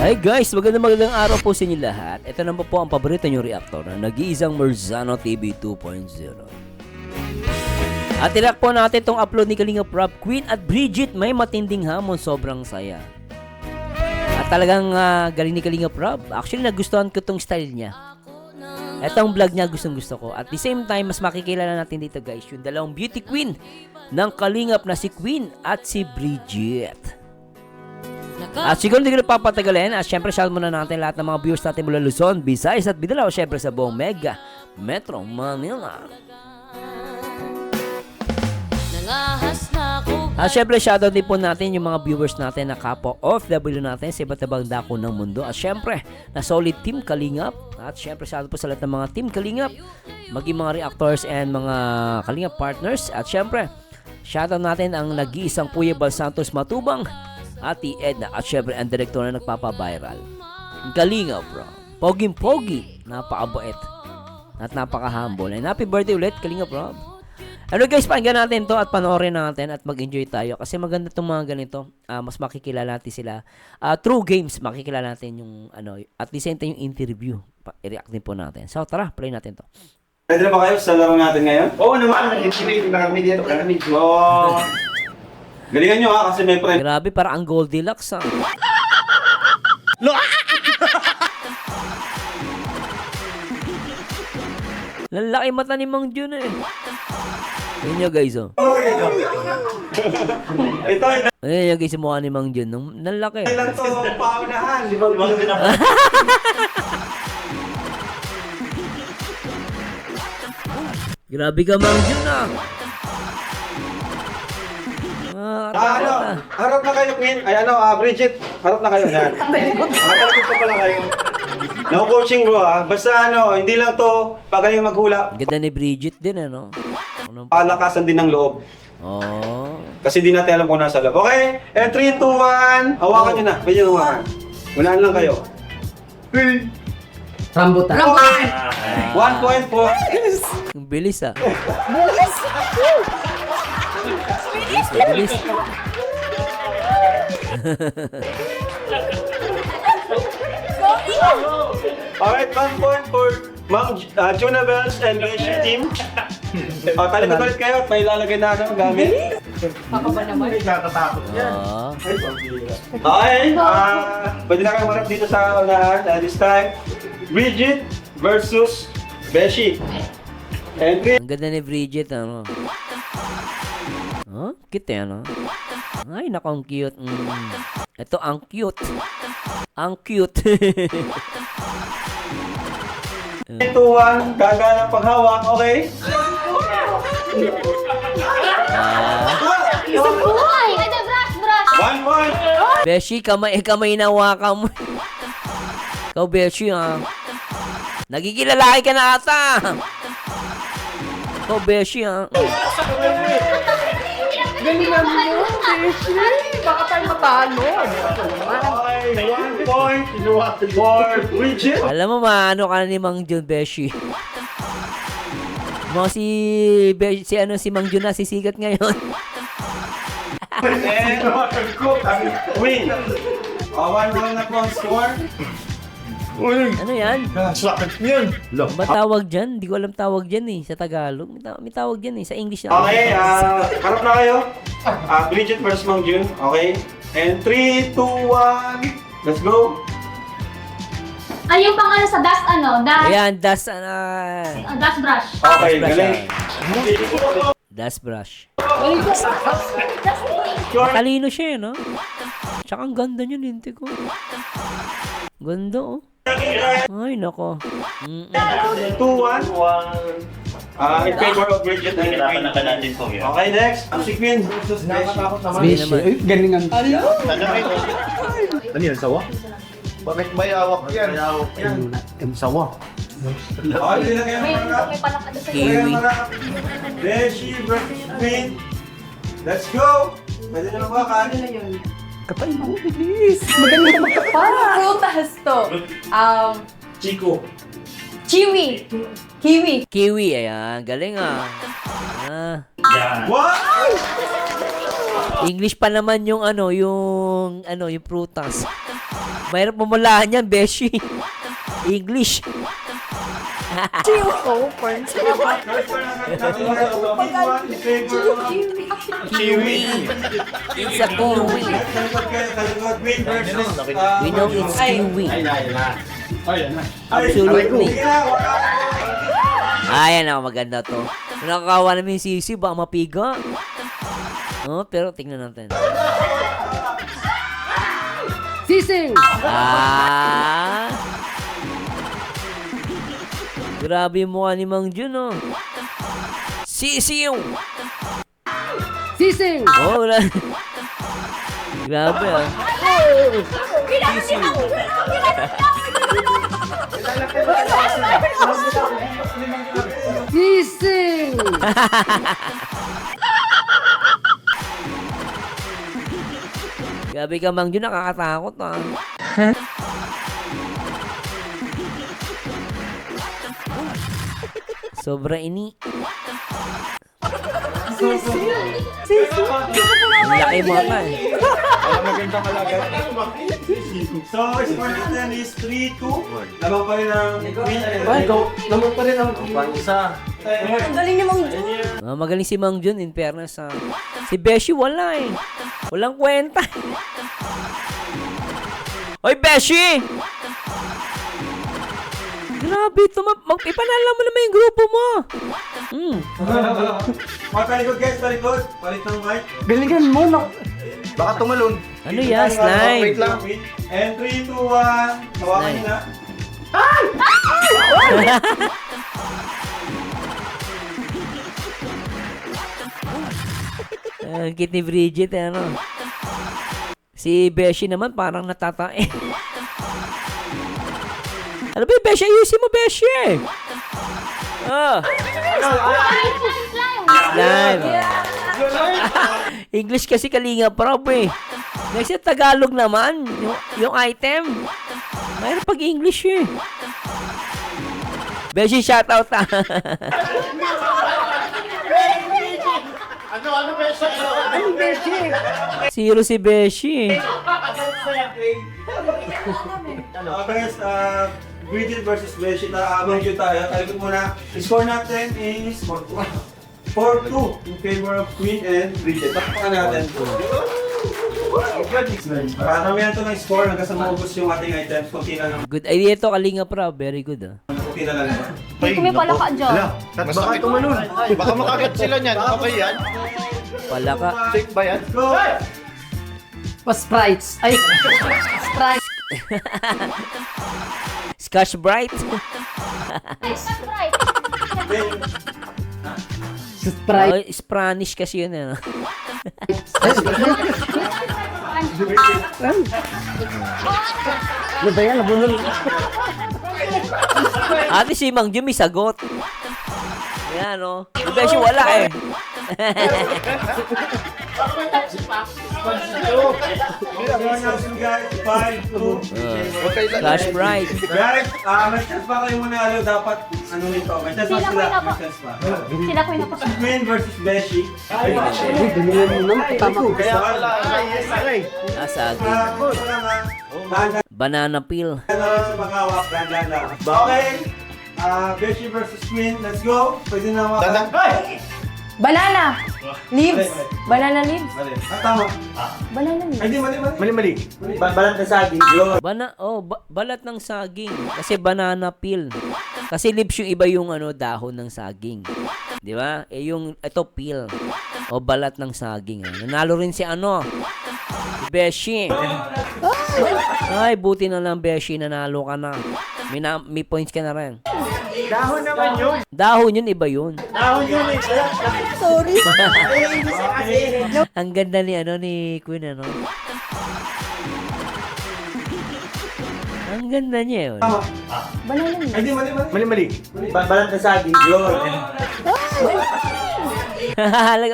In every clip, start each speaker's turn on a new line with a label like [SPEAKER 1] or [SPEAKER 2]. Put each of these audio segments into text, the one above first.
[SPEAKER 1] Hi guys, magandang araw po sa inyo lahat. Ito naman po ang paborito nyo reactor na nag-iisang Merzano TV 2.0. At ilak po natin itong upload ni Kalinga Prab, Queen at Bridget. May matinding hamon, sobrang saya. At talagang galing ni Kalinga Prab. Actually, nagustuhan ko itong style niya. Itong vlog niya gustong gusto ko. At the same time, mas makikilala natin dito guys, yung dalawang beauty queen ng Kalingap na si Queen at si Bridget. At siguro hindi ko napapatagalin. At syempre, shout muna natin lahat ng mga viewers natin mula Luzon, Visayas at Mindanao. Syempre sa buong Mega Metro Manila. At syempre, shoutout din po natin yung mga viewers natin na kapwa OFW natin sa iba't ibang dako ng mundo. At syempre, na solid team Kalingap. At syempre, shoutout po sa lahat ng mga team Kalingap, maging mga reactors and mga Kalingap partners. At syempre, shoutout natin ang nag-iisang Kuya Bal Santos Matubang, Ate Edna, at syempre ang direktor na nagpapa-viral. Kalingap, bro. Poging-pogi. Napakabait. At napaka-humble. And happy birthday ulit, Kalingap, bro. Ano guys, pakinggan natin to at panoorin natin at mag-enjoy tayo. Kasi maganda itong mga ganito. Mas makikilala natin sila. True games, makikilala natin yung ano. At the same time yung interview. I-react din po natin. So tara, play natin to.
[SPEAKER 2] Pwede na ba kayo sa laro natin ngayon? Oo naman. Hindi na kami dito. Oo. Galingan nyo kasi may friend.
[SPEAKER 1] Grabe, para ang Goldilocks Lalaki mata ni Mang Jun eh. Ayun nyo guys oh.
[SPEAKER 2] Ito ay
[SPEAKER 1] Ayun nyo guys, mukha ni Mang Jun. Lalaki.
[SPEAKER 2] lang to paunahan. Di ba
[SPEAKER 1] Grabe ka Mang Jun
[SPEAKER 2] harap na kayo, Queen. Ay Bridget, harap na kayo. Yan. Makatalagod pa pala kayo. No coaching bro Basta hindi lang to pag kayo maghula.
[SPEAKER 1] Ganda ni Bridget din ano.
[SPEAKER 2] Palakasan din ng loob.
[SPEAKER 1] Oh.
[SPEAKER 2] Kasi di natin alam kung nasa loob. Okay? And 3, 2, 1. Hawakan nyo na. Pwede nyo hawakan. Unahan lang kayo.
[SPEAKER 3] Rambutan.
[SPEAKER 2] 1.4.
[SPEAKER 1] Ang bilis Bilis.
[SPEAKER 2] Alright, 1.4. Ma'am Juna Bells and Beshi team. Talikod ulit kayo at may lalagay na gamit.
[SPEAKER 1] Oh.
[SPEAKER 2] Okay, pwede na kayo marap dito sa unahan. This time, Bridget versus Beshi. And 3.
[SPEAKER 1] Ang ganda ni Bridget ano. Oh, cute ano. Ay, naku, ang cute. Ito, ang cute. Ang cute.
[SPEAKER 2] 3, 2, 1. Gagana paghawak, okay?
[SPEAKER 4] Isang buhay! Ito, brush!
[SPEAKER 2] 1 point.
[SPEAKER 1] Beshi, kamay nawakan mo. Ikaw, Beshi, Nagigilalaki ka na ata. Ikaw, Beshi,
[SPEAKER 3] Galingan mo, Beshi. Baka tayo matalo.
[SPEAKER 2] Okay, 1 point for Bridget.
[SPEAKER 1] Alam mo, maano ka na ni Mang Jun, Beshi. Mga si Mang Jun na sisigat ngayon.
[SPEAKER 2] And win. 1 goal na po ang score.
[SPEAKER 1] Ano yan?
[SPEAKER 2] Sakit yun.
[SPEAKER 1] Ba tawag dyan? Hindi ko alam tawag dyan eh. Sa Tagalog. May tawag dyan eh. Sa English na.
[SPEAKER 2] Okay, harap na kayo. Bridget versus Mang Jun. Okay. And 3, 2, 1. Let's go.
[SPEAKER 4] Ay, yung pang sa dust,
[SPEAKER 1] Ayan, dust
[SPEAKER 4] brush.
[SPEAKER 2] Okay,
[SPEAKER 1] brush,
[SPEAKER 2] galing.
[SPEAKER 1] dust brush.
[SPEAKER 2] Sure.
[SPEAKER 1] Talino siya no? Tsaka ang ganda niya, linti ko. Ganda oh. Ay, nako.
[SPEAKER 2] 2, 1. In favor of Bridget and Queen. Okay, next. Ang si Queen versus Beshi.
[SPEAKER 3] Beshi. Galingan.
[SPEAKER 5] Ano yan, sawa? Bakit may awak yan? Yung sawa.
[SPEAKER 2] Okay, hindi na kayo marap.
[SPEAKER 4] May palakad sa
[SPEAKER 1] Kiwi.
[SPEAKER 2] Beshi versus Queen. Let's go! Pwede na mabakan.
[SPEAKER 3] Kapay mo, bilis. Maganda magkapal.
[SPEAKER 6] Prutas to.
[SPEAKER 2] Chico.
[SPEAKER 6] Kiwi.
[SPEAKER 1] Kiwi, ayan. Galing
[SPEAKER 2] What?
[SPEAKER 1] English pa naman yung yung prutas. Mahirap mamulaan yan, Beshi. English. Kiwi. It's a kiwi. We know it's kiwi. Absolutely. Ayan ako, maganda to. Nakakawa namin yung sisi, baka mapiga. Oh, pero tingnan natin.
[SPEAKER 3] Sising!
[SPEAKER 1] Ah! Grabe yung mukha ni Mang Jun, oh. Sisiw!
[SPEAKER 3] Sising!
[SPEAKER 1] Oh, wala. Grabe, ah. Sisiw.
[SPEAKER 3] Sising!
[SPEAKER 1] Grabe ka, Mang Jun, nakakatakot, ah. Sobra ini. Ang laki mo ka, eh.
[SPEAKER 2] Magandang kalagay. So, score natin is 3-2. Labang pa rin ang win and
[SPEAKER 3] Ay, go. Naman pa rin ang...
[SPEAKER 6] Ang galing ni Mang Jun.
[SPEAKER 1] Ah, magaling si Mang Jun, in fairness, ah. Si Beshi, wala, eh. Walang kwenta. Hoy, Beshi! Grabe ito, ipanala mo naman yung grupo mo.
[SPEAKER 2] Matalikod guys, talikod. Palit ng mic.
[SPEAKER 3] Galingan mo na.
[SPEAKER 5] Baka tumalon.
[SPEAKER 1] Ano yan,
[SPEAKER 5] Wait
[SPEAKER 1] slime?
[SPEAKER 5] lang.
[SPEAKER 2] And 3, 2, 1. Hawakan niyo na.
[SPEAKER 1] Ang cute ni Bridget, eh, ano? Si Beshi naman parang natatae. Ano ba yung Beshi? Ayusin mo, Beshi! Oh, slime. English kasi Kalinga Prab, eh. Next yung Tagalog naman, yung item. Mayroon pag-English, eh. Beshi, shoutout, ah.
[SPEAKER 3] Ano Beshi?
[SPEAKER 1] Zero si Beshi, eh.
[SPEAKER 2] Guys, Bridget versus Beshi. Abang yun tayo. Talikod muna. Score natin is 4-2 in favor of Queen and Bridget. Takpakan natin. Para kami ito ng score hanggang sa maubos yung ating items. Kunti na lang.
[SPEAKER 1] Good idea to, Kalinga Prab. Very good, ah.
[SPEAKER 2] Kunti na lang.
[SPEAKER 4] Hindi kami pala ka dyan.
[SPEAKER 5] Baka tumalon. Baka makagat sila niyan. Okay yan.
[SPEAKER 1] Palaka.
[SPEAKER 5] Safe ba yan?
[SPEAKER 2] Go!
[SPEAKER 3] Pa-sprites. Ay, Sprite.
[SPEAKER 1] Scotch Bright.
[SPEAKER 4] Sprite.
[SPEAKER 3] Sprite.
[SPEAKER 1] Oh, Spanish kasi yun, eh.
[SPEAKER 3] Ano ba yan? Nabunol.
[SPEAKER 1] Ate si Mang Jun may sagot. Yan, no? Yung Beshi wala, eh.
[SPEAKER 2] Guys, 5-2.
[SPEAKER 1] Scotch Bright.
[SPEAKER 2] Guys, may chance pa kayo muna. Dapat, ano nito? May chance pa
[SPEAKER 4] Sila
[SPEAKER 2] sila.
[SPEAKER 4] ko na po.
[SPEAKER 2] May chance pa.
[SPEAKER 4] Sila ko yung napos.
[SPEAKER 2] Queen versus Beshi.
[SPEAKER 3] Uy, galingan mo naman. Tama ko.
[SPEAKER 5] Kaya pala.
[SPEAKER 1] Asagi. Banana peel.
[SPEAKER 2] Sa pag-awak, dahan lang. Okay. Beshi versus Queen. Let's go. Pwede na
[SPEAKER 5] Dadan.
[SPEAKER 6] Banana. Leaves. Banana leaves.
[SPEAKER 2] Mali. Tama.
[SPEAKER 6] Banana leaves.
[SPEAKER 2] Ay, di, mali.
[SPEAKER 5] Mali-mali.
[SPEAKER 2] Balat na saging. Yun.
[SPEAKER 1] Balat ng saging. Kasi banana peel. Kasi leaves yung iba yung dahon ng saging. Di ba? Yung ito peel. O balat ng saging. Nanalo rin si si Beshi. Ay, buti na lang Beshi, nanalo ka na. May points ka na rin.
[SPEAKER 5] Dahon naman yun.
[SPEAKER 1] Dahon yun, iba yun.
[SPEAKER 5] Dahon yun eh.
[SPEAKER 6] Sorry.
[SPEAKER 1] Ang ganda ni Queen, Ang ganda niya, yun.
[SPEAKER 6] Banana leaves.
[SPEAKER 2] Ay, di, mali.
[SPEAKER 5] Mali-mali.
[SPEAKER 2] Balat na saging. Yun.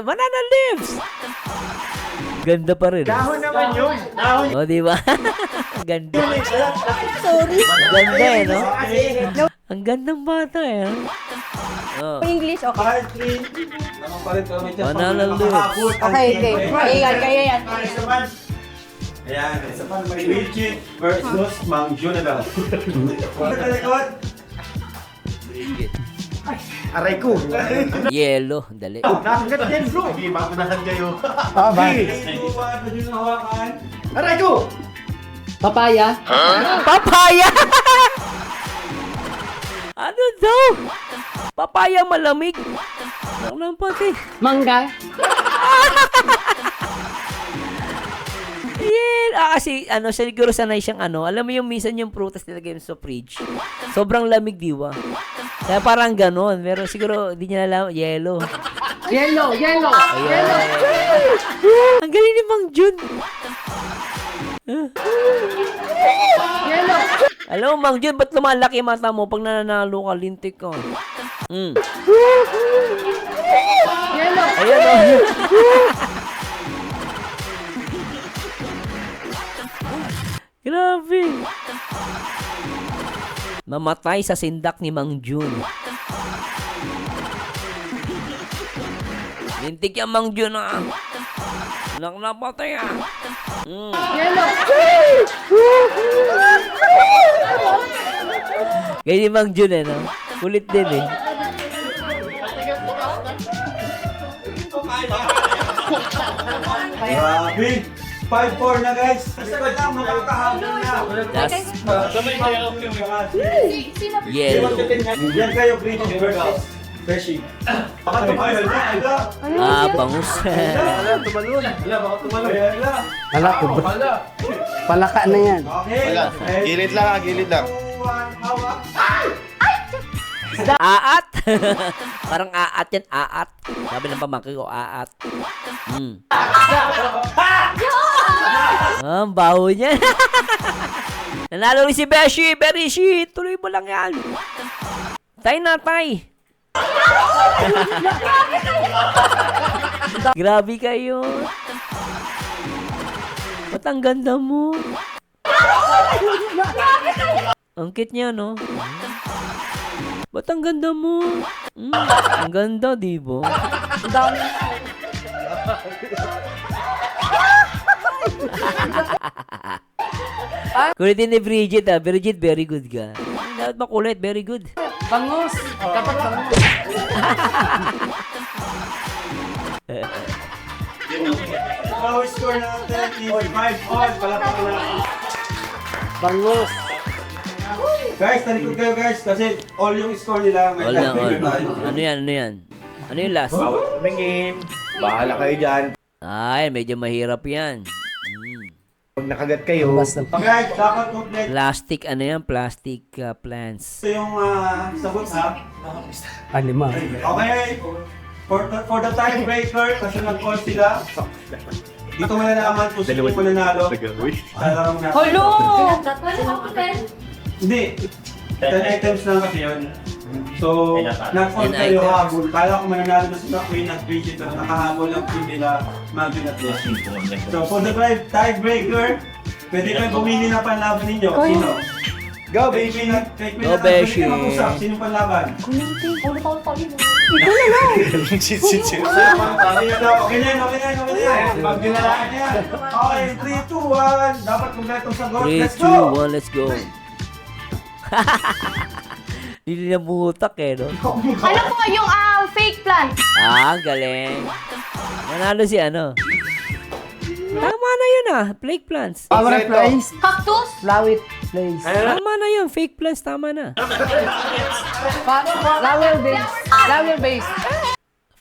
[SPEAKER 1] Banana leaves! Ganda pa rin.
[SPEAKER 5] Dahon naman yun. Dahon
[SPEAKER 1] O, di ba? Ang ganda.
[SPEAKER 6] Sorry.
[SPEAKER 1] Ang ganda, no? Ang gandang bata, eh. Oh.
[SPEAKER 6] English, okay.
[SPEAKER 2] 5-3. Naman pa rin kami.
[SPEAKER 1] Banana leaves.
[SPEAKER 6] Okay. Kaya yan.
[SPEAKER 2] Ayan, Bridget versus Mang Jun na daw. Punta ka likod.
[SPEAKER 5] Aray ko.
[SPEAKER 1] Yellow, dali.
[SPEAKER 5] Nakagat yan, bro. Hindi, makunahan kayo.
[SPEAKER 2] Three, two, one, pwede nyo hawakan.
[SPEAKER 5] Aray ko!
[SPEAKER 3] Papaya.
[SPEAKER 1] Papaya! Ano daw? Papaya malamig. Ano nang pati?
[SPEAKER 3] Mangga.
[SPEAKER 1] Yeah. Kasi ano, siguro sanay siyang ano. Alam mo yung minsan yung prutas nilagay mo sa fridge. Sobrang lamig, di ba? Kaya parang ganon. Pero siguro, di niya alam. Yellow.
[SPEAKER 3] Yellow. Yellow. Yellow.
[SPEAKER 1] Ang galing ni Mang Jun.
[SPEAKER 3] Yellow.
[SPEAKER 1] Alam mo, Mang Jun, ba't lumalaki yung mata mo pag nananalo ka, lintik ka?
[SPEAKER 3] Yellow.
[SPEAKER 1] Ayan o. Grabe. Mamatay sa sindak ni Mang Jun. Lintik yung Mang Jun ah. Napatay ah.
[SPEAKER 3] Yellow.
[SPEAKER 1] Kaya ni Mang Jun eh, no? Kulit din eh.
[SPEAKER 2] Grabe. 5-4 na guys. Basta ba lang, makakahabol na.
[SPEAKER 1] That's
[SPEAKER 4] Sino?
[SPEAKER 1] yellow.
[SPEAKER 2] Yan kayo, Bridget versus Beshi. Baka tumayo na, Ayla.
[SPEAKER 1] Bangus.
[SPEAKER 2] Ayla, tumalun. Ayla, baka tumalun. Ayla.
[SPEAKER 3] Wala ko. Palaka na yan.
[SPEAKER 2] Okay.
[SPEAKER 5] Wala. Gilid lang, gilid lang.
[SPEAKER 2] 2, 1, hawak.
[SPEAKER 1] Aat. Parang aat yan, aat. Sabi ng pamangkin ko, aat. Ang baho niya. Nanalo rin si Beshi. Berishi, tuloy mo lang yan. Tay na, tay. Grabe kayo. Ba't ang ganda mo? Ang cute niya, no? Ba't ang ganda mo? Ang ganda, di ba?
[SPEAKER 3] Ang dami.
[SPEAKER 1] Kulit din ni Bridget, ah. Bridget, very good ka. Dapat makulit, very good.
[SPEAKER 3] Bangus. Dapat bangus.
[SPEAKER 2] Now score natin is 5-all. Palapag na.
[SPEAKER 3] Bangus.
[SPEAKER 2] Guys, talikod kayo guys kasi all yung score nila. May
[SPEAKER 1] All na, all.
[SPEAKER 2] tiebreaker tayo.
[SPEAKER 1] Ano yan, ano yan? Ano yung last?
[SPEAKER 5] Tumingin. Bahala kayo dyan.
[SPEAKER 1] Ay, medyo mahirap yan.
[SPEAKER 5] Pag nakagat kayo,
[SPEAKER 3] Basta.
[SPEAKER 2] Guys, dapat complete.
[SPEAKER 1] Plastic, ano yan? Plastic plants.
[SPEAKER 2] Ito yung sagot ha.
[SPEAKER 3] Lima.
[SPEAKER 2] Okay. For the tiebreaker, kasi nag-call sila. Dito malalaman kung sino yung mananalo. Sa larong natin.
[SPEAKER 3] Hello!
[SPEAKER 4] Wala ako, Ben.
[SPEAKER 2] Hindi. 10 items lang kasi yun. So, nag-call
[SPEAKER 1] 10
[SPEAKER 2] kayo
[SPEAKER 1] items.
[SPEAKER 2] habol. Kala ko mananalo na sila Queen at Bridget pero nakahabol ang team nila Magin at Beshi. So, for the tiebreaker, pwede kayo bumili na panlaban ninyo. Sino?
[SPEAKER 5] go, baby!
[SPEAKER 1] Go, Beshi.
[SPEAKER 2] Sino panlaban?
[SPEAKER 4] Kuminti. Ulit.
[SPEAKER 5] Sit.
[SPEAKER 2] Okay na yan. Magin na lang yan. Okay, 3, 2, 1. Dapat kumpletong sagot.
[SPEAKER 1] 3,
[SPEAKER 2] Let's
[SPEAKER 1] 2,
[SPEAKER 2] go!
[SPEAKER 1] 1, let's go. Hindi na butak eh, no?
[SPEAKER 4] Ano po yung fake plant?
[SPEAKER 1] Ang galing. Manalo si ano? Tama na yun ah, fake plants.
[SPEAKER 3] Flower place.
[SPEAKER 4] Cactus?
[SPEAKER 3] Flower place.
[SPEAKER 1] Tama na yun, fake plants, tama na.
[SPEAKER 3] Flower base. Flower base.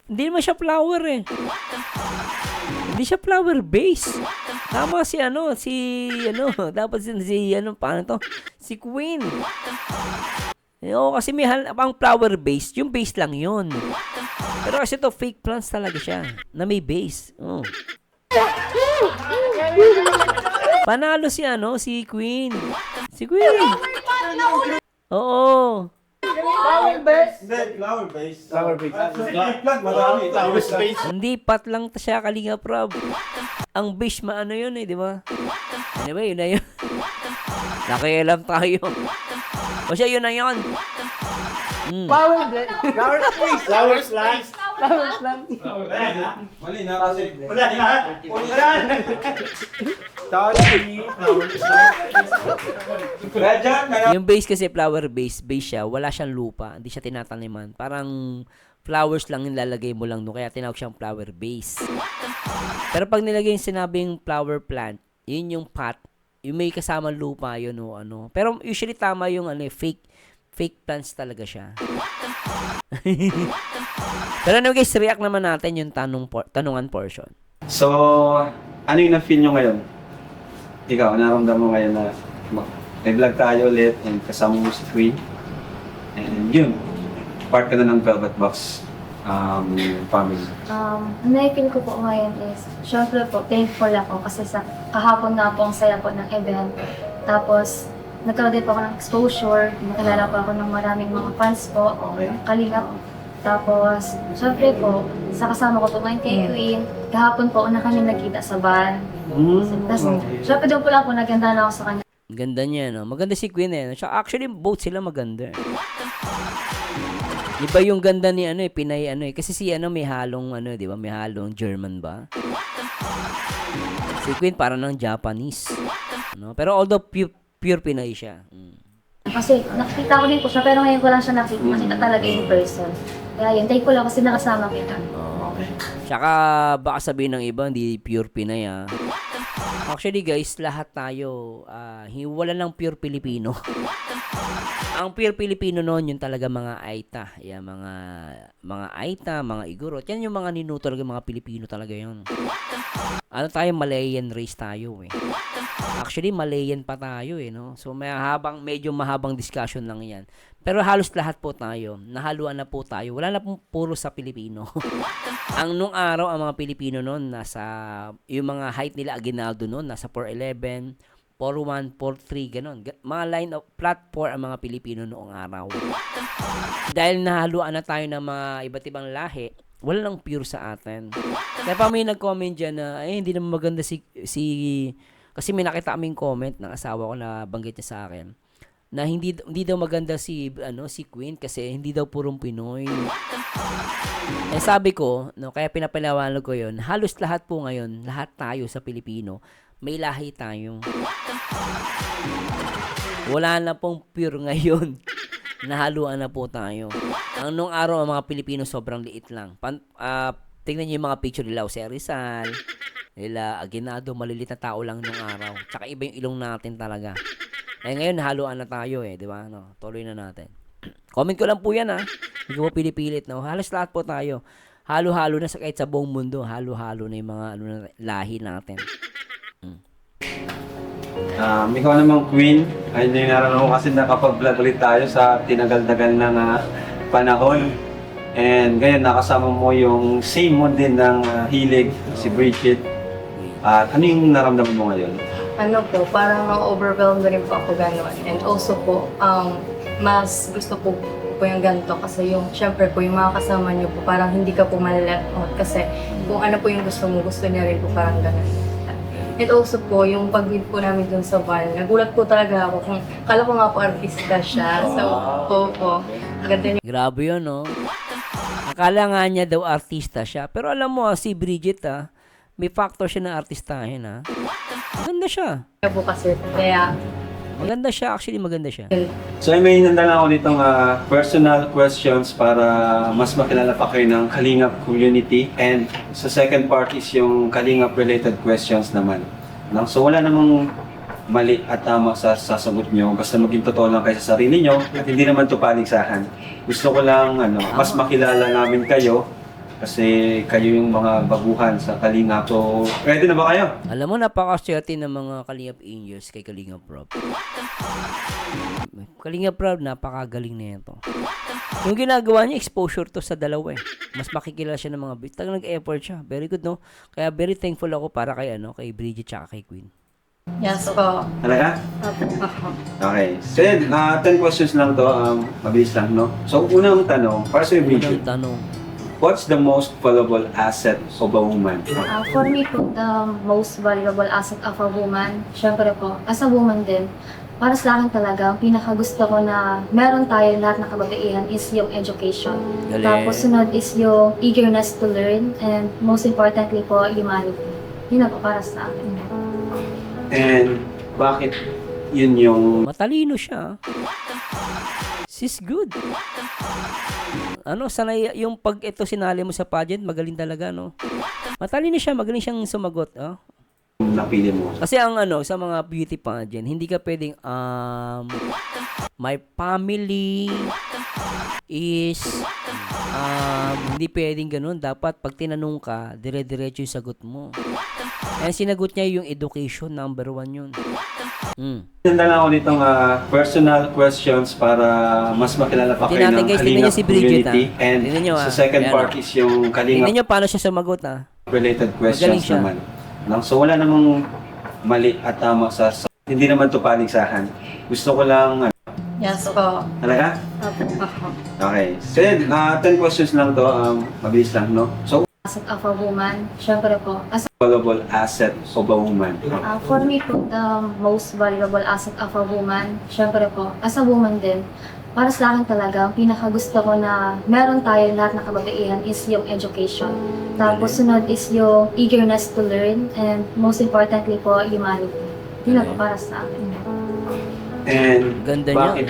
[SPEAKER 1] Hindi naman siya flower eh. Hindi siya flower base. Tama si ano, dapat si paano to? Si Queen. Oo, kasi may ang flower base, yung base lang yun. Pero kasi to fake plants talaga siya, na may base. Oh. Panalo si si Queen. Si Queen. Oo.
[SPEAKER 3] Flower base.
[SPEAKER 2] Hindi, flower base.
[SPEAKER 5] Flower base.
[SPEAKER 2] Plant, marami.
[SPEAKER 5] Flower space.
[SPEAKER 1] Hindi pat lang siya Kalinga Prab. Ang base maano yun eh, di ba? Anyway, yun na yun. Nakialam tayo. O siya, yun na yun.
[SPEAKER 3] Flower base.
[SPEAKER 5] Flower space. Flower slice.
[SPEAKER 3] Flower plant.
[SPEAKER 2] Mali na kasi. Wala na.
[SPEAKER 5] Daddy.
[SPEAKER 2] Kaya dyan, kaya
[SPEAKER 1] Yung base kasi flower base siya, wala siyang lupa, hindi siya tinataniman. Parang flowers lang yung lalagay mo lang doon, kaya tinawag siyang flower base. Pero pag nilagay yung sinabing flower plant, yun yung pot, yung may kasama lupa yun o ano. Pero usually tama yung ano, fake plants talaga siya. Pero ano guys, react naman natin yung tanungan portion.
[SPEAKER 2] So, ano yung na-feel nyo ngayon? Ikaw, naramdaman mo ngayon na may vlog tayo ulit and kasama mo si Queen. And yun, part ka na ng Velvet Box family.
[SPEAKER 4] Ang na-feel ko po ngayon is, syempre po, thankful ako kasi sa kahapon nga po ang saya po ng event. Tapos, nagkaroon din po ako ng exposure, nakilala po ako ng maraming mga fans po, kalingap. Tapos, syempre po, sa kasama ko po ngayon kay Queen, kahapon po una kami nagkita sa bar. Tapos, syempre doon po lang po naganda na ako sa kanya.
[SPEAKER 1] Ganda niya, no? Maganda si Queen, eh. Tsaka actually, both sila maganda. Iba yung ganda ni ano, eh, Pinay, ano, eh. Kasi si ano, may halong, ano, di ba? May halong German ba? Si Queen, parang ng Japanese. No? Pero although pure Pinay siya.
[SPEAKER 4] Kasi nakita ko din po siya, pero ngayon ko lang siya nakita talaga in person. Kaya yun, thankful ako kasi nakasama kita.
[SPEAKER 1] Tsaka, baka sabihin ng iba, hindi pure Pinay, ah. Actually, guys, lahat tayo, wala lang pure Pilipino. Ang pure Pilipino noon, yun talaga mga Aita. Yan, mga Aita, mga Igorot. Yan yung mga ninuto talaga, mga Pilipino talaga yun. Ano tayo, Malayan race tayo, eh. Actually, Malayan pa tayo, eh, no? So, medyo mahabang discussion lang yan. Pero halos lahat po tayo, nahaluan na po tayo. Wala na pong puro sa Pilipino. Ang nung araw, ang mga Pilipino noon, yung mga height nila, Aguinaldo noon, nasa 4'11", 4'1", 4'3", ganon. Mga line of flat 4 ang mga Pilipino noong araw. Dahil nahaluan na tayo ng mga iba't ibang lahi, wala lang pure sa atin. Kaya pa may nag-comment dyan na, hindi naman maganda kasi may nakita kaming comment ng asawa ko na banggit niya sa akin na hindi daw maganda si Queen kasi hindi daw purong Pinoy. Eh sabi ko, no, kaya pinapaliwanag ko 'yon, halos lahat po ngayon, lahat tayo sa Pilipino, may lahi tayo. Wala na pong pure ngayon. Nahaluan na po tayo. Ang nung araw ang mga Pilipino sobrang liit lang. Tingnan niyo yung mga picture nila, Jose Rizal, nila Aguinaldo, malilit na tao lang nung araw. Tsaka iba yung ilong natin talaga. Eh ngayon, haluan na tayo, di ba? No, tuloy na natin. Comment ko lang po yan, hindi ko po pinipilit, no? Halos lahat po tayo. Halo-halo na kahit sa buong mundo. Halo-halo na yung mga lahi natin.
[SPEAKER 2] Ikaw namang Queen, ayun yung nararamdaman ko kasi nakapag-vlog ulit tayo sa tinagal-tagal na panahon. And ngayon, nakasama mo yung same mo din ng hilig, si Bridget. At ano yung naramdaman mo ngayon?
[SPEAKER 3] Ano po, parang na-overwhelmed na rin po ako gano'n. And also po, mas gusto po yung ganito kasi yung, syempre po, yung mga kasama niyo po, parang hindi ka po mal-left out kasi kung ano po yung gusto mo, gusto niya rin po parang gano'n. And also po, yung pag-meet po namin dun sa van, nagulat po talaga ako kung, kala ko nga po artista siya. So, po, ganda niya.
[SPEAKER 1] Grabe yun, no? Akala nga niya daw artista siya. Pero alam mo, si Bridget, may factor siya na artistahin, Maganda siya.
[SPEAKER 3] Po kasi, kaya,
[SPEAKER 1] Maganda siya. Actually, maganda siya.
[SPEAKER 2] So may hinanda lang ako ditong personal questions para mas makilala pa kayo ng Kalingap community. And sa second part is yung Kalingap related questions naman. No? So wala namang mali at tama sa sasagot nyo. Basta maging totoo lang kayo sa sarili nyo at hindi naman to paligsahan. Gusto ko lang mas makilala namin kayo kasi kayo yung mga baguhan sa Kalingap. So, ready na ba kayo?
[SPEAKER 1] Alam mo, napaka-swerte ng mga Kalingap Angels kay Kalingap Rob. Kalingap Rob, napakagaling na ito. Yung ginagawa niya, exposure to sa dalawa, Mas makikilala siya ng mga bit. Nag-effort siya. Very good, no? Kaya very thankful ako para kay, kay Bridget tsaka kay Queen.
[SPEAKER 3] yes po.
[SPEAKER 2] Talaga? Okay. So yun, 10 questions lang to. Mabilis lang, no? So, unang tanong, para sa Bridget.
[SPEAKER 1] Unang tanong.
[SPEAKER 2] What's the most valuable asset of a woman?
[SPEAKER 4] For me po, the most valuable asset of a woman, syempre po, as a woman din, para sa akin talaga, ang pinakagusto ko na meron tayo lahat na kababaihan is yung education.
[SPEAKER 1] Galing.
[SPEAKER 4] Tapos sunod is yung eagerness to learn and most importantly po, humanity. Yun na po para sa akin.
[SPEAKER 2] And bakit yun yung
[SPEAKER 1] Matalino siya. She's good. Ano, sanay yung pag ito sinali mo sa pageant, magaling talaga, no? Matalino siya, magaling siyang sumagot, oh.
[SPEAKER 2] napili mo?
[SPEAKER 1] Kasi ang ano, sa mga beauty pageant, hindi ka pwedeng, my family is, hindi pwedeng ganun. Dapat pag tinanong ka, dire-diretso yung sagot mo. Kaya sinagot niya yung education, number 1 yun.
[SPEAKER 2] Ganda lang ako ditong personal questions para mas makilala pa kayo
[SPEAKER 1] Tingnan natin,
[SPEAKER 2] ng
[SPEAKER 1] guys, tingnan
[SPEAKER 2] Kalingap
[SPEAKER 1] niyo si Bridget,
[SPEAKER 2] community. And
[SPEAKER 1] Tingnan niyo,
[SPEAKER 2] sa second
[SPEAKER 1] ayan,
[SPEAKER 2] part is yung
[SPEAKER 1] Tingnan
[SPEAKER 2] Kalingap
[SPEAKER 1] niyo paano siya sumagot,
[SPEAKER 2] related
[SPEAKER 1] Magaling
[SPEAKER 2] questions
[SPEAKER 1] siya.
[SPEAKER 2] naman. No? So wala namang mali at tama hindi naman to paligsahan. Gusto ko lang,
[SPEAKER 3] Yes po.
[SPEAKER 2] talaga?
[SPEAKER 3] Opo.
[SPEAKER 2] Okay. So yun, 10 questions lang to, mabilis lang, no? So,
[SPEAKER 4] Asset of a woman, syempre po,
[SPEAKER 2] valuable asset of a woman.
[SPEAKER 4] for me po, the most valuable asset of a woman, syempre po, as a woman din, para sa akin talaga, ang pinakagusto ko na meron tayo lahat na kababaihan is yung education. Tapos sunod is yung eagerness to learn, and most importantly po, humanity. Yun lang po para sa akin.
[SPEAKER 2] And
[SPEAKER 1] Ganda niya.
[SPEAKER 2] bakit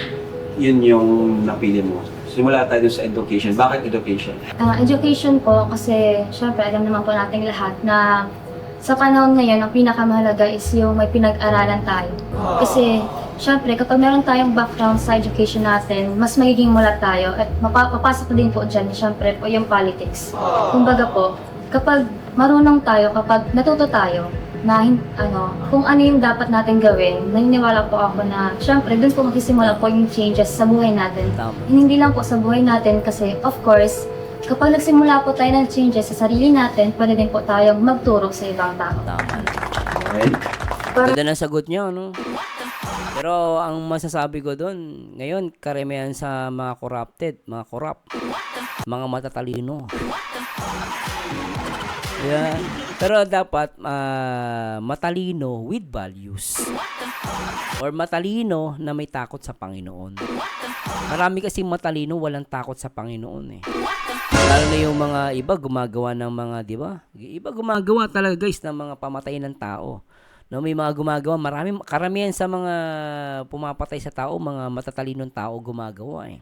[SPEAKER 2] yun yung napili mo? Simula tayo sa education. Bakit education?
[SPEAKER 4] Education po, kasi syempre alam naman po nating lahat na sa panahon ngayon, ang pinakamahalaga is yung may pinag-aralan tayo. Kasi syempre, kapag meron tayong background sa education natin, mas magiging mulat tayo at mapapasok din po dyan, syempre po yung politics. Kumbaga po, kapag marunong tayo, kapag natuto tayo, na kung ano yung dapat natin gawin, naniniwala po ako na syempre doon po magsisimula po yung changes sa buhay natin.
[SPEAKER 1] Tama.
[SPEAKER 4] Hindi lang po sa buhay natin kasi of course, kapag nagsimula po tayo ng changes sa sarili natin, pwede din po tayong magturo sa ibang tao.
[SPEAKER 1] Tama.
[SPEAKER 2] Okay?
[SPEAKER 1] Ganda ng sagot niya, no? Pero ang masasabi ko doon, ngayon, karamihan sa mga corrupted, mga corrupt, mga matatalino. Yan. Pero dapat matalino with values. Or matalino na may takot sa Panginoon. Marami kasi matalino walang takot sa Panginoon eh. Lalo na yung mga iba gumagawa ng mga, di ba? Iba gumagawa talaga guys ng mga pamatay ng tao. No, may mga gumagawa, karamihan sa mga pumapatay sa tao, mga matatalinong tao gumagawa eh.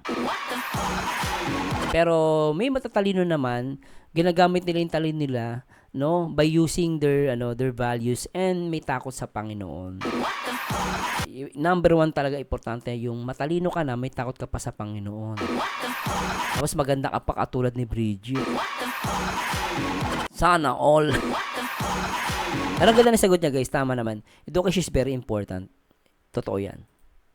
[SPEAKER 1] Pero may matatalino naman, ginagamit nila yung talino nila, no, by using their values and may takot sa Panginoon. Number 1 talaga importante yung matalino ka na, may takot ka pa sa Panginoon. Tapos maganda ka pa katulad ni Bridget. Sana all. Pero ang ganda na sagot niya guys, tama naman. Education is very important. Totoo yan.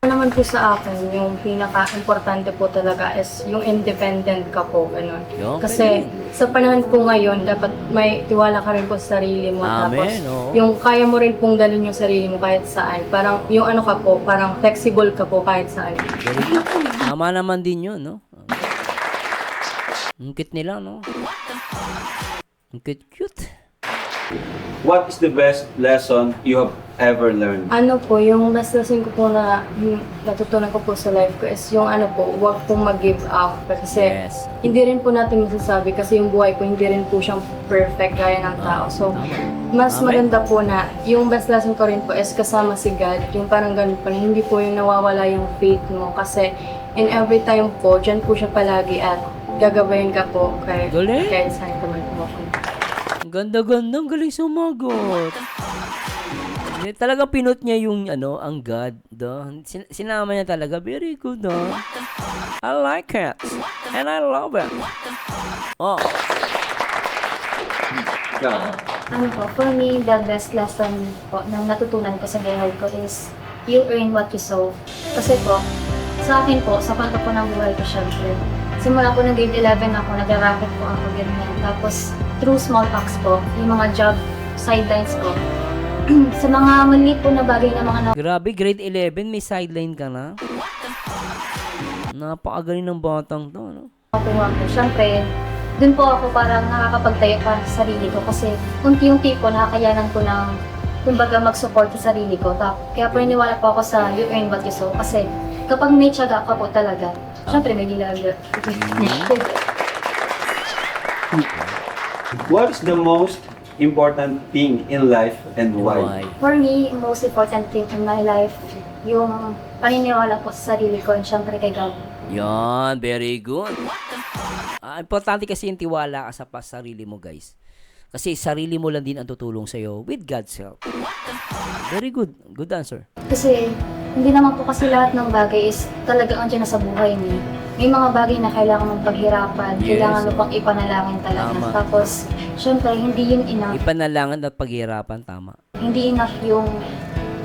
[SPEAKER 3] Ano naman po sa akin, yung pinaka-importante po talaga is yung independent ka po, ganun.
[SPEAKER 1] Yung
[SPEAKER 3] Kasi sa panahon po ngayon, dapat may tiwala ka rin po sa sarili mo.
[SPEAKER 1] Amen,
[SPEAKER 3] Tapos
[SPEAKER 1] oo.
[SPEAKER 3] yung kaya mo rin pong dalhin yung sarili mo kahit saan. Parang yung ano ka po, parang flexible ka po kahit saan.
[SPEAKER 1] Tama naman din yun, no? Ang cute nila, no? Ang cute.
[SPEAKER 2] What is the best lesson you have ever learned?
[SPEAKER 3] Ano po, yung best lesson ko po na yung natutunan ko po sa life ko is yung ano po, huwag pong mag-give up. Kasi
[SPEAKER 1] Yes.
[SPEAKER 3] hindi rin po natin masasabi kasi yung buhay ko hindi rin po siyang perfect gaya ng tao. So, mas
[SPEAKER 1] Amen.
[SPEAKER 3] maganda po na yung best lesson ko rin po is kasama si God. Yung parang ganun po, hindi po yung nawawala yung faith mo. Kasi in every time po, dyan po siya palagi at gagabayin ka po
[SPEAKER 1] Galing.
[SPEAKER 3] kahit saan ka man po.
[SPEAKER 1] Ang ganda-ganda, ang galing sumagot. Talaga pinot niya yung ang God, sinama niya talaga, very good, I like it. And I love it. Oh,
[SPEAKER 4] Ano po, for me, the best lesson po na natutunan ko sa buhay ko is you earn what you sow. Kasi po, sa akin po, sa kwento po ng buhay ko syempre, simula po ng grade 11 ako, nag-racket po ako, ganyan. Tapos, through small talks po, yung mga job sidelines po, sa mga maliit po na bagay na mga
[SPEAKER 1] grabe, grade 11, may sideline ka na. Napakagaling ng batang to, no?
[SPEAKER 4] nakukuha ko. Syempre, dun po ako parang nakakapagtayo para sa sarili ko kasi unti-unti po nakakayanan ko ng kumbaga mag-support sa sarili ko. Kaya po niniwala po ako sa you earn what you sow kasi kapag may tiyaga ka po talaga, syempre may nilaga.
[SPEAKER 2] What is the most important thing in life and why?
[SPEAKER 4] For me, most important thing in my life, yung paniniwala po sa sarili ko and syempre kay God.
[SPEAKER 1] Yan, very good. Importante kasi yung tiwala ka sa sarili mo, guys. Kasi sarili mo lang din ang tutulong sa'yo with God's help. Very good. Good answer.
[SPEAKER 4] Kasi hindi naman po kasi lahat ng bagay is talagang andyan na sa buhay niya. May mga bagay na kailangan mong paghirapan,
[SPEAKER 1] Yes.
[SPEAKER 4] kailangan mo pang ipanalangin talaga.
[SPEAKER 1] Tama.
[SPEAKER 4] Tapos, syempre, hindi yun enough.
[SPEAKER 1] Ipanalangin at paghihirapan, tama.
[SPEAKER 4] Hindi enough yung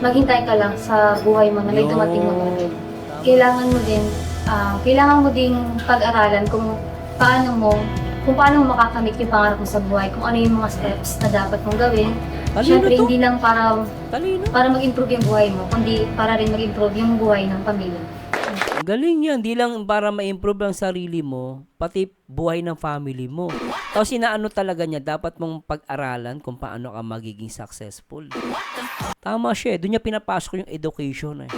[SPEAKER 4] maghintay ka lang sa buhay mo na may
[SPEAKER 1] Yun.
[SPEAKER 4] dumating na bagay. Kailangan mo ding pag-aralan kung paano mo makakamit yung pangarap mo sa buhay, kung ano yung mga steps na dapat mong gawin.
[SPEAKER 1] Talino
[SPEAKER 4] Syempre,
[SPEAKER 1] to.
[SPEAKER 4] hindi lang
[SPEAKER 1] Talino.
[SPEAKER 4] para mag-improve yung buhay mo, kundi para rin mag-improve yung buhay ng pamilya.
[SPEAKER 1] Galing yan. Di lang para ma-improve ang sarili mo, pati buhay ng family mo. Tapos inaano talaga niya, dapat mong pag-aralan kung paano ka magiging successful. Tama siya eh. Doon niya pinapasok yung education eh.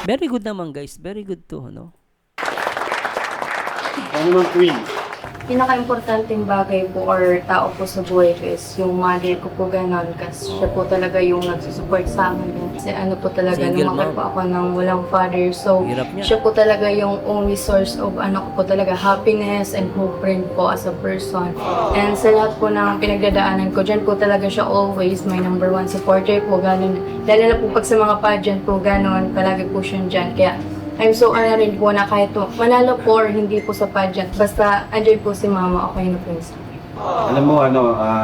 [SPEAKER 1] Very good naman guys. Very good to, no?
[SPEAKER 2] Ano naman, Queen?
[SPEAKER 3] Pinaka-importanting bagay po or tao po sa buhay ko is yung mother ko po ganon kasi siya po talaga yung nagsusupport sa amin. Kasi ano po talaga,
[SPEAKER 1] Single
[SPEAKER 3] lumaki
[SPEAKER 1] mom.
[SPEAKER 3] po ako ng walang father. So,
[SPEAKER 1] Hirap niya.
[SPEAKER 3] siya po talaga yung only source of ano ko po talaga happiness and hope rin po as a person. And sa lahat po ng pinagdadaanan ko, dyan po talaga siya always my number one supporter po, ganon. Lalo na po pag sa mga pageant po, ganon, palagi po siya dyan. Kaya, I'm so rin po na kahit po, manalo po or hindi po sa pageant, basta andyan po si mama, okay na po yun sa akin.
[SPEAKER 2] Alam mo,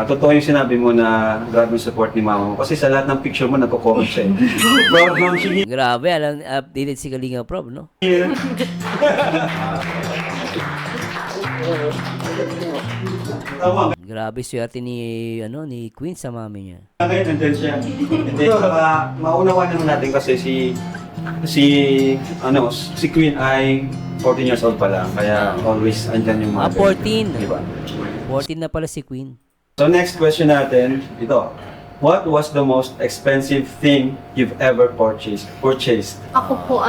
[SPEAKER 2] totoo yung sinabi mo na grabe yung support ni mama mo. Kasi sa lahat ng picture mo, nagko-comment siya eh. Proud mom, sige.
[SPEAKER 1] Grabe, alam, updated si Kalinga Prob, no?
[SPEAKER 2] Tama.
[SPEAKER 1] Grabe swerte ni Queen sa mami niya.
[SPEAKER 2] Ngayon, nandyan siya. Hindi, maunawa naman natin kasi si Queen ay 14 years old pa lang. Kaya always andyan yung mother.
[SPEAKER 1] 14.
[SPEAKER 2] Diba?
[SPEAKER 1] 14 na pala si Queen.
[SPEAKER 2] So next question natin, ito. What was the most expensive thing you've ever purchased?
[SPEAKER 3] Ako po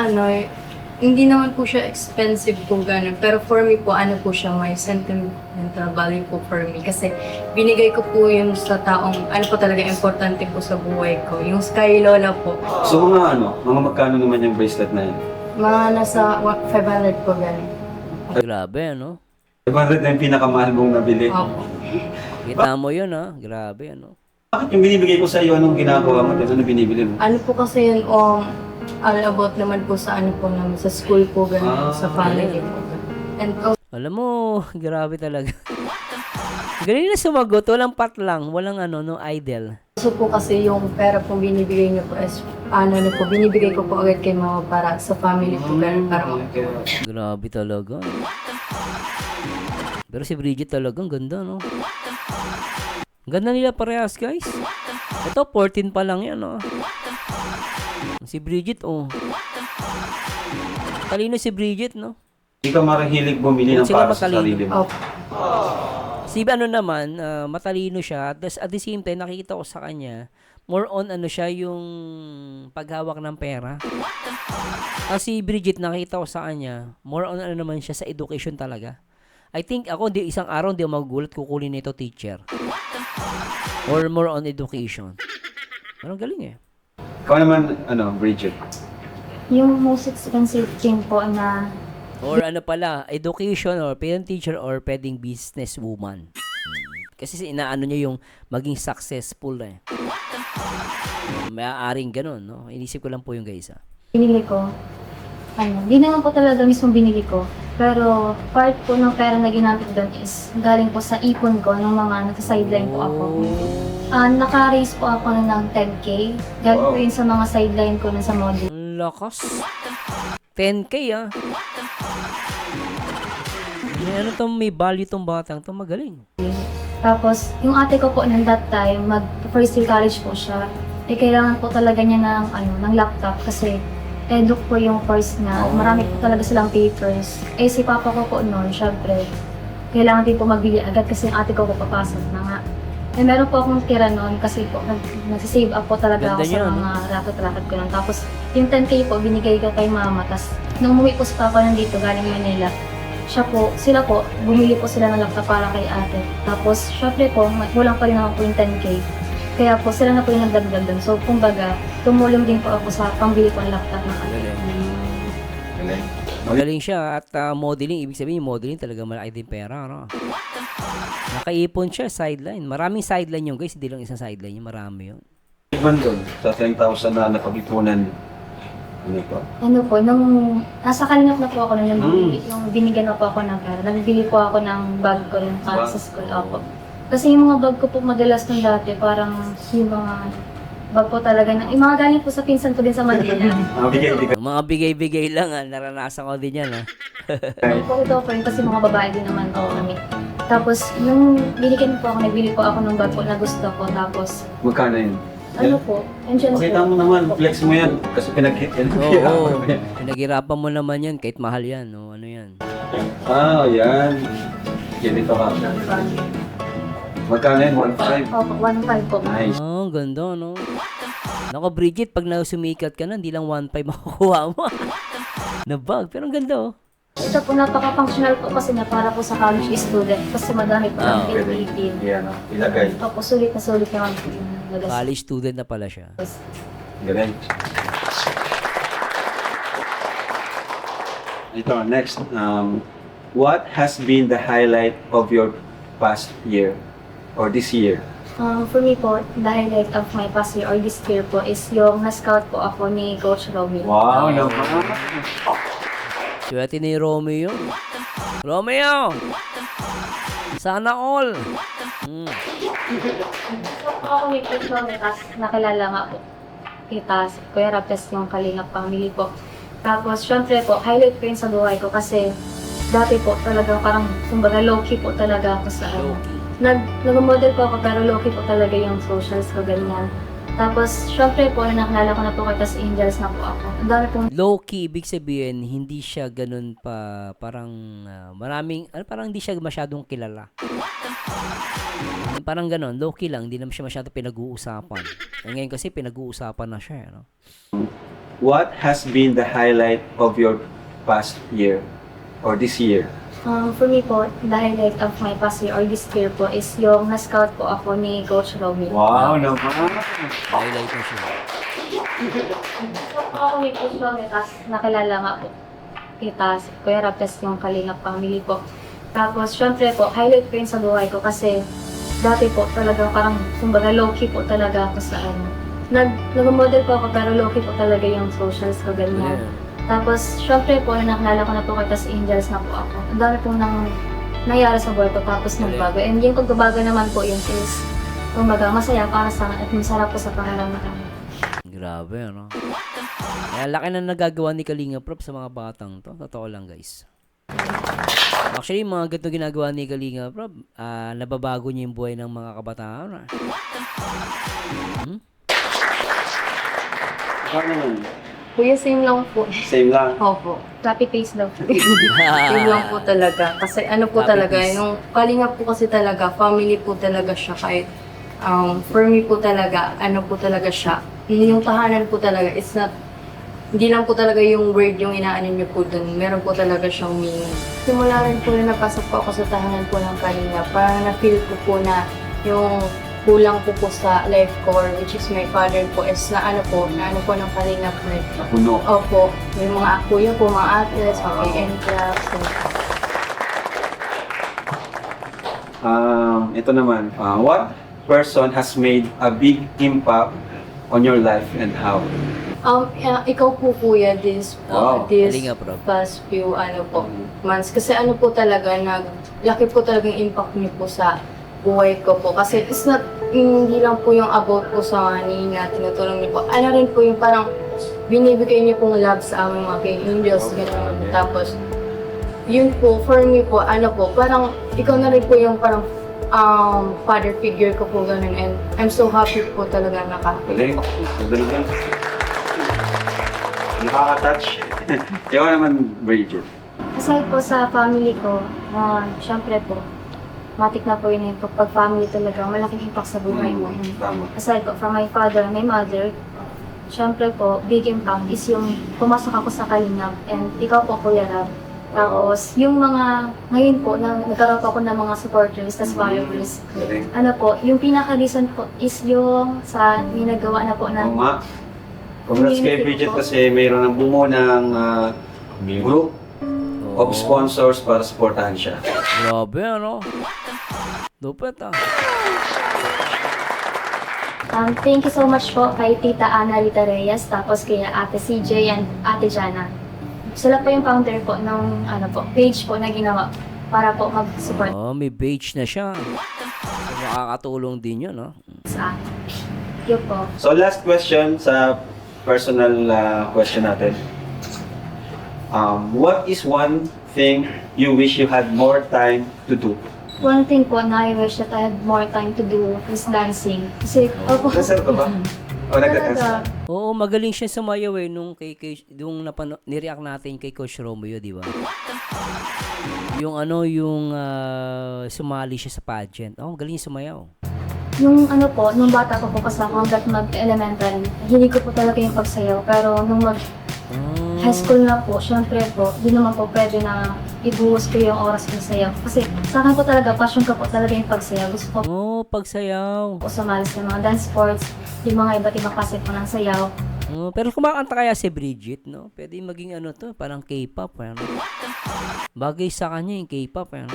[SPEAKER 3] hindi naman po siya expensive kung gano'n. Pero for me po, po siya, may sentimental value po for me. Kasi binigay ko po yun sa taong, po talaga importante po sa buhay ko. Yung Sky Lola po.
[SPEAKER 2] So mga magkano naman yung bracelet na yun?
[SPEAKER 3] Mga nasa 500 po gano'n.
[SPEAKER 1] Grabe, ano?
[SPEAKER 2] 500 na yung pinakamahal mong nabili.
[SPEAKER 3] Opo.
[SPEAKER 1] Kita mo yun, ha? Grabe, ano?
[SPEAKER 2] Bakit yung binibigay ko sa iyo, anong ginagawa mo? Ano binibili mo?
[SPEAKER 3] Ano po kasi yun, all about naman po sa po namin, sa school po gano'n, sa family po. And
[SPEAKER 1] Alam mo, grabe talaga. Galing na sumagot, walang patlang, walang idol.
[SPEAKER 3] also po kasi yung pera po binibigay niyo po is, binibigay ko po agad kay mama para sa family po gano'n, para
[SPEAKER 1] Grabe talaga. Pero si Bridget talaga, ang ganda, no? Ang ganda nila parehas, guys. Ito, 14 pa lang yan, no? Si Bridget, oh. Talino si Bridget, no?
[SPEAKER 2] Hindi ka marahilig bumili ng
[SPEAKER 1] Sila
[SPEAKER 2] para sa
[SPEAKER 1] matalino.
[SPEAKER 2] sarili mo.
[SPEAKER 3] Opo.
[SPEAKER 1] Si naman, matalino siya. At the same time, nakikita ko sa kanya, more on siya yung paghawak ng pera. Kasi Bridget, nakita ko sa kanya, more on naman siya sa education talaga. I think ako, isang araw hindi ako magugulat kukunin nito teacher. Or more on education. Parang galing eh.
[SPEAKER 2] Ikaw naman, Bridget.
[SPEAKER 4] Yung most expensive thing po na
[SPEAKER 1] Or education or parent teacher or pwedeng business woman. Kasi inaano niya yung maging successful eh. Maaaring ganun, no? Inisip ko lang po yung guys, ha.
[SPEAKER 4] binili ko, di naman po talaga mismo binili ko. Pero part po ng pera na ginamit doon is galing po sa ipon ko ng mga nasa-sideline po ako. Naka-raise po ako ng 10K. Galing po yun sa mga sideline ko na sa module.
[SPEAKER 1] Ang lakas. 10K, ah. May value tong batang to, magaling.
[SPEAKER 4] Tapos, yung ate ko po nung that time, mag-first year college po siya. Kailangan po talaga niya ng laptop kasi eduk po yung course na marami po talaga silang papers. Si papa ko po noon, syempre, kailangan din po magbili agad kasi yung ate ko po papasok na nga. Meron po akong tira noon kasi po nagsisave up po talaga
[SPEAKER 1] Ganda
[SPEAKER 4] ako sa
[SPEAKER 1] niya,
[SPEAKER 4] mga racket-racket ko noon. Tapos yung 10K po binigay ko kay mama. Tapos nung umuwi po si papa nandito galing Manila, sila po, bumili po sila ng laptop para kay ate. Tapos, syempre po, kulang pa rin naman po yung 10K. Kaya po, sila na po yung nagdagdag doon. So, kumbaga, tumulong din po ako sa pambili ko ng laptop na kami.
[SPEAKER 2] Galing.
[SPEAKER 1] Magaling siya at modeling, ibig sabihin yung modeling talaga malaki din pera, no? Nakaipon siya, sideline. Maraming sideline yung guys, hindi lang isang sideline yung marami yun.
[SPEAKER 2] Iban doon, sa 10,000 na napag-ipunan. Ano ito?
[SPEAKER 4] Ano po, nung nasa kalingap na po ako nung yung binigyan na po ako ng pera, nagbili po ako ng bag ko rin para sa school. Opo. Kasi yung mga bag ko po madalas nung dati, parang yung mga bag po talaga na, yung mga galing po sa pinsan ko din sa Manila.
[SPEAKER 2] Bigay-bigay.
[SPEAKER 1] Mga bigay-bigay lang, naranasan ko din yan.
[SPEAKER 4] Po ito po yun kasi mga babae din naman po kami. Tapos, nung binigyan po ako, nagbili po ako ng bag po na gusto ko. Tapos,
[SPEAKER 2] Magkano yun?
[SPEAKER 4] ano po, andyan
[SPEAKER 2] Pakita mo naman, flex mo yan. Kasi pinag-hit yan.
[SPEAKER 1] Oo, pinaghirapan mo naman yan, kahit mahal yan. No? Ano yan?
[SPEAKER 2] Yan. Ganito ka. Magkano yun? 1.5?
[SPEAKER 4] Opo, 1.5 po.
[SPEAKER 2] Nice.
[SPEAKER 1] Oh, ganda, no? Nako, Bridget, pag sumikat ka na, hindi lang 1.5 makukuha mo. Na bag, pero ang ganda, oh.
[SPEAKER 4] Ito po, napaka-functional po kasi na para po sa college student. Kasi madami po ng pinipin.
[SPEAKER 2] Yan. Ilagay.
[SPEAKER 4] Opo, sulit naman po yung lagas.
[SPEAKER 1] College student na pala siya.
[SPEAKER 2] Galing. Ito, next. What has been the highlight of your past year or this year?
[SPEAKER 4] For me po, the highlight of my past year or this year po is yung na-scout po ako ni Coach Romeo.
[SPEAKER 2] Wow, naman.
[SPEAKER 1] Swerte ni Romeo. Romeo! Sana all!
[SPEAKER 4] Ako ni Coach Romeo, tapos nakilala nga po kita, si Kuya Rapes, yung Kalingap family po. Tapos, syempre po, highlight ko yun sa buhay ko kasi dati po talaga parang, kumbaga, low-key po talaga ako sa ano. Nag-model po ako pero low-key po talaga yung socials ko, ganyan. Tapos, syempre po, nakilala ko na po kita sa Angels na po ako. Ang dami pong
[SPEAKER 1] Low-key, ibig sabihin, hindi siya ganun pa, parang parang hindi siya masyadong kilala. Parang ganun, low-key lang, hindi naman siya masyadong pinag-uusapan. Ngayon kasi pinag-uusapan na siya, no?
[SPEAKER 2] What has been the highlight of your past year or this year?
[SPEAKER 4] For me po, the highlight of my past year or this year po is yung na-scout po ako ni Coach Romeo.
[SPEAKER 2] Wow, naman.
[SPEAKER 1] Highlight na siya.
[SPEAKER 4] Ako ni Coach Romeo, tapos nakilala nga po kita, si Kuya Rapes, yung Kalingap family po. Tapos, syempre po, highlight ko yun sa buhay ko kasi dati po talaga parang, kumbaga, low-key po talaga ako sa ano. Nag-model po ako pero low-key po talaga yung socials ko, ganyan. Tapos, syempre po, nakilala ko na po kita sa Angels na po ako. Ang dami po nangyari sa buhay ko tapos nagbago. And yung pagbabago naman po yun is, kumbaga, masaya para sa akin at masarap po sa pangalan.
[SPEAKER 1] Grabe, ano? Kaya laki na nagagawa ni Kalinga Prop sa mga batang to. Totoo lang, guys. Actually, mga ganito ginagawa ni Kalinga Prop, nababago niya yung buhay ng mga kabataan.
[SPEAKER 2] Ano naman?
[SPEAKER 3] Kuya, same lang po.
[SPEAKER 2] Same lang.
[SPEAKER 3] Opo.
[SPEAKER 4] Happy face daw po.
[SPEAKER 3] Same lang po talaga. Kasi ano po
[SPEAKER 1] Happy
[SPEAKER 3] talaga,
[SPEAKER 1] peace.
[SPEAKER 3] yung Kalingap po kasi talaga, family po talaga siya. Kahit for me po talaga, ano po talaga siya. Yung tahanan po talaga, it's not, hindi lang po talaga yung word yung inaanin niyo po dun. Meron po talaga siyang meaning. Simula rin po na napasok po ako sa tahanan po ng Kalingap, parang na-feel ko po na yung kulang po sa life core, which is my father po, is na ano po ng Kalingap na
[SPEAKER 2] Napuno.
[SPEAKER 3] opo, may mga kuya po, mga athletes, mga PN clubs.
[SPEAKER 2] Ito naman. What person has made a big impact on your life and how?
[SPEAKER 3] Ikaw po kuya,
[SPEAKER 2] Wow.
[SPEAKER 3] this
[SPEAKER 1] Kalinga Prop.
[SPEAKER 3] past few months. Kasi ano po talaga, laki po talagang impact niyo po sa buhay ko po. Kasi it's not, hindi lang po yung about po sa money na tinutulong niyo po. Ano rin po yung parang binibigay niyo pong love sa aming mga angels, gano'n. Tapos, yun po, for me po, parang ikaw na rin po yung parang father figure ko po gano'n. And I'm so happy po talaga
[SPEAKER 2] Galing. Galing. Nakaka-touch. Ikaw naman, Bridget.
[SPEAKER 4] Aside po sa family ko, syempre po, matik na po yun yung pag-family talaga, malaking impact sa buhay mo.
[SPEAKER 2] Tama.
[SPEAKER 4] Aside po from my father, my mother, syempre po, big impact is yung pumasok ako sa Kalingap and ikaw po, Kuya Rab. Tapos, yung mga, ngayon po, nagkaroon po ako ng mga supporters, tas followers.
[SPEAKER 2] Galing.
[SPEAKER 4] Ano po, yung pinaka-reason po is yung sa ginagawa na po
[SPEAKER 2] Oo
[SPEAKER 4] ng
[SPEAKER 2] nga. Congrats kay Bridget kasi mayroon ng bumo ng group of sponsors para supportahan siya.
[SPEAKER 1] Grabe, ano? Lupit, ah.
[SPEAKER 4] Thank you so much po kay Tita Ana Rita Reyes, tapos kay Ate CJ and Ate Jana. Sila po yung founder po ng page po na ginawa para po mag-support
[SPEAKER 1] Oh, may page na siya. So, makakatulong din yun, no?
[SPEAKER 4] sa akin. Yun po.
[SPEAKER 2] So last question sa personal question natin. What is one thing you wish you had more time to do?
[SPEAKER 4] One thing po na I wish that I had more time to do is dancing. Kasi,
[SPEAKER 2] Nasaan ka ba? O nagka-dance ka?
[SPEAKER 4] talaga,
[SPEAKER 1] Oo, magaling siya sumayaw eh nung nung nireact natin kay Coach Romeo, di ba? Yung sumali siya sa pageant. Oh, galing niya sumayaw.
[SPEAKER 4] Nung nung bata ko po kasi ako hanggat mag-elementary, hindi ko po talaga yung pagsayaw. Pero nung mag-high school na po, syempre po, di naman po pwede na ibuhos ko yung oras ko sayaw. Kasi sa akin po talaga, passion ko po talaga yung pagsayaw. Gusto ko
[SPEAKER 1] Oh, pagsayaw.
[SPEAKER 4] po sumali sa mga dance sports, yung mga iba't ibang klase po ng sayaw.
[SPEAKER 1] Oh, pero kumakanta kaya si Bridget, no? Pwede maging parang K-pop, ano? Bagay sa kanya yung K-pop, ano?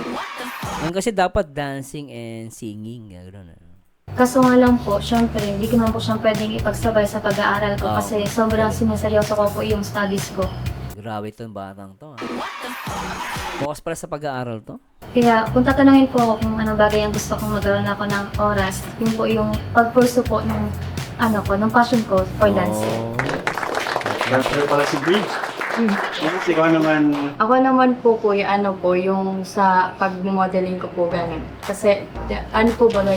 [SPEAKER 1] Yan kasi dapat dancing and singing, gano'n.
[SPEAKER 4] Kaso nga lang po, syempre, hindi ko naman po siyang pwedeng ipagsabay sa pag-aaral ko
[SPEAKER 1] Oh.
[SPEAKER 4] kasi sobrang siniseryoso ko po yung studies ko.
[SPEAKER 1] Grabe itong batang to, ha? Focus pala sa pag-aaral to?
[SPEAKER 4] Kaya kung tatanungin po ako kung anong bagay ang gusto kong magkaroon ako ng oras, yun po yung pag-pursue po ng ng passion ko for dancing.
[SPEAKER 1] Oh.
[SPEAKER 2] Dancer pala si Bridge. Kasi ikaw naman,
[SPEAKER 3] Ako naman po yung sa pag-modeling ko po ganun. Kasi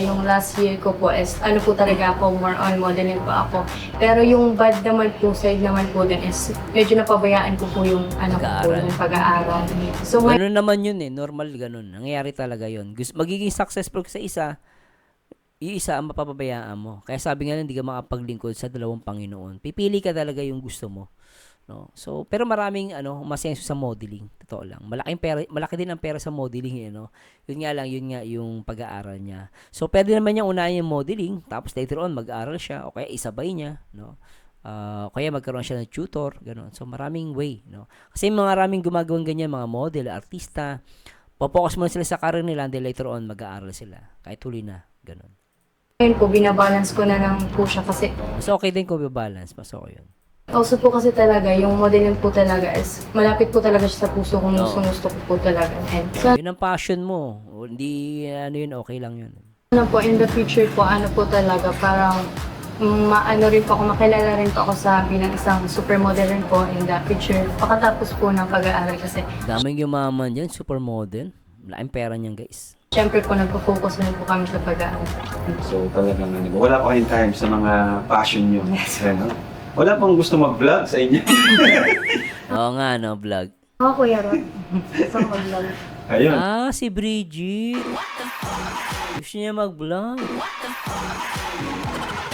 [SPEAKER 3] yung last year ko po is po talaga ako, more on modeling po ako. Pero yung bad naman po, side naman po din is medyo napabayaan ko po yung
[SPEAKER 1] Pag-aaral.
[SPEAKER 3] yung pag-aaral. So ngayon
[SPEAKER 1] Ganun naman yun eh, normal ganun. Nangyayari talaga yun. Magiging successful ka sa isa ang mapapabayaan mo. Kaya sabi nga hindi ka makapaglingkod sa dalawang Panginoon. Pipili ka talaga yung gusto mo. No? So, pero maraming umasenso sa modeling, totoo lang. Malaki din ang pera sa modeling, no. Yun nga yung pag-aaral niya. So, pwede naman niya unahin yung modeling, tapos later on mag-aaral siya o kaya isabay niya, no. Kaya magkaroon siya ng tutor, gano'n. So, maraming way, no. Kasi maraming gumagawang ganyan, mga model, artista, popokus muna sila sa career nila, and then later on mag-aaral sila. Kahit huli na, gano'n.
[SPEAKER 3] po, binabalance ko na lang po siya kasi
[SPEAKER 1] Mas okay din kung balance, mas okay yun.
[SPEAKER 3] also po kasi talaga, yung modeling po talaga is malapit po talaga siya sa puso kung
[SPEAKER 1] Oo.
[SPEAKER 3] gusto ko po talaga. And so,
[SPEAKER 1] Yun ang passion mo. Hindi, yun, okay lang yun.
[SPEAKER 3] po, in the future po, po talaga, parang rin po ako, makilala rin po ako sa bilang isang supermodel rin po in the future. Pagkatapos po ng pag-aaral kasi,
[SPEAKER 1] Daming yumaman dyan, supermodel. Malaking pera niyan, guys.
[SPEAKER 3] syempre po, nagpo-focus rin po kami sa pag-aaral.
[SPEAKER 2] so talagang wala pa kayong time sa mga passion nyo. Ano? Wala pang gusto mag-vlog sa inyo.
[SPEAKER 1] Oo nga, no, vlog.
[SPEAKER 4] Ako, Kuya Rod. Sa mag-vlog.
[SPEAKER 2] Ayun.
[SPEAKER 1] Si Bridget. Gusto niya mag-vlog.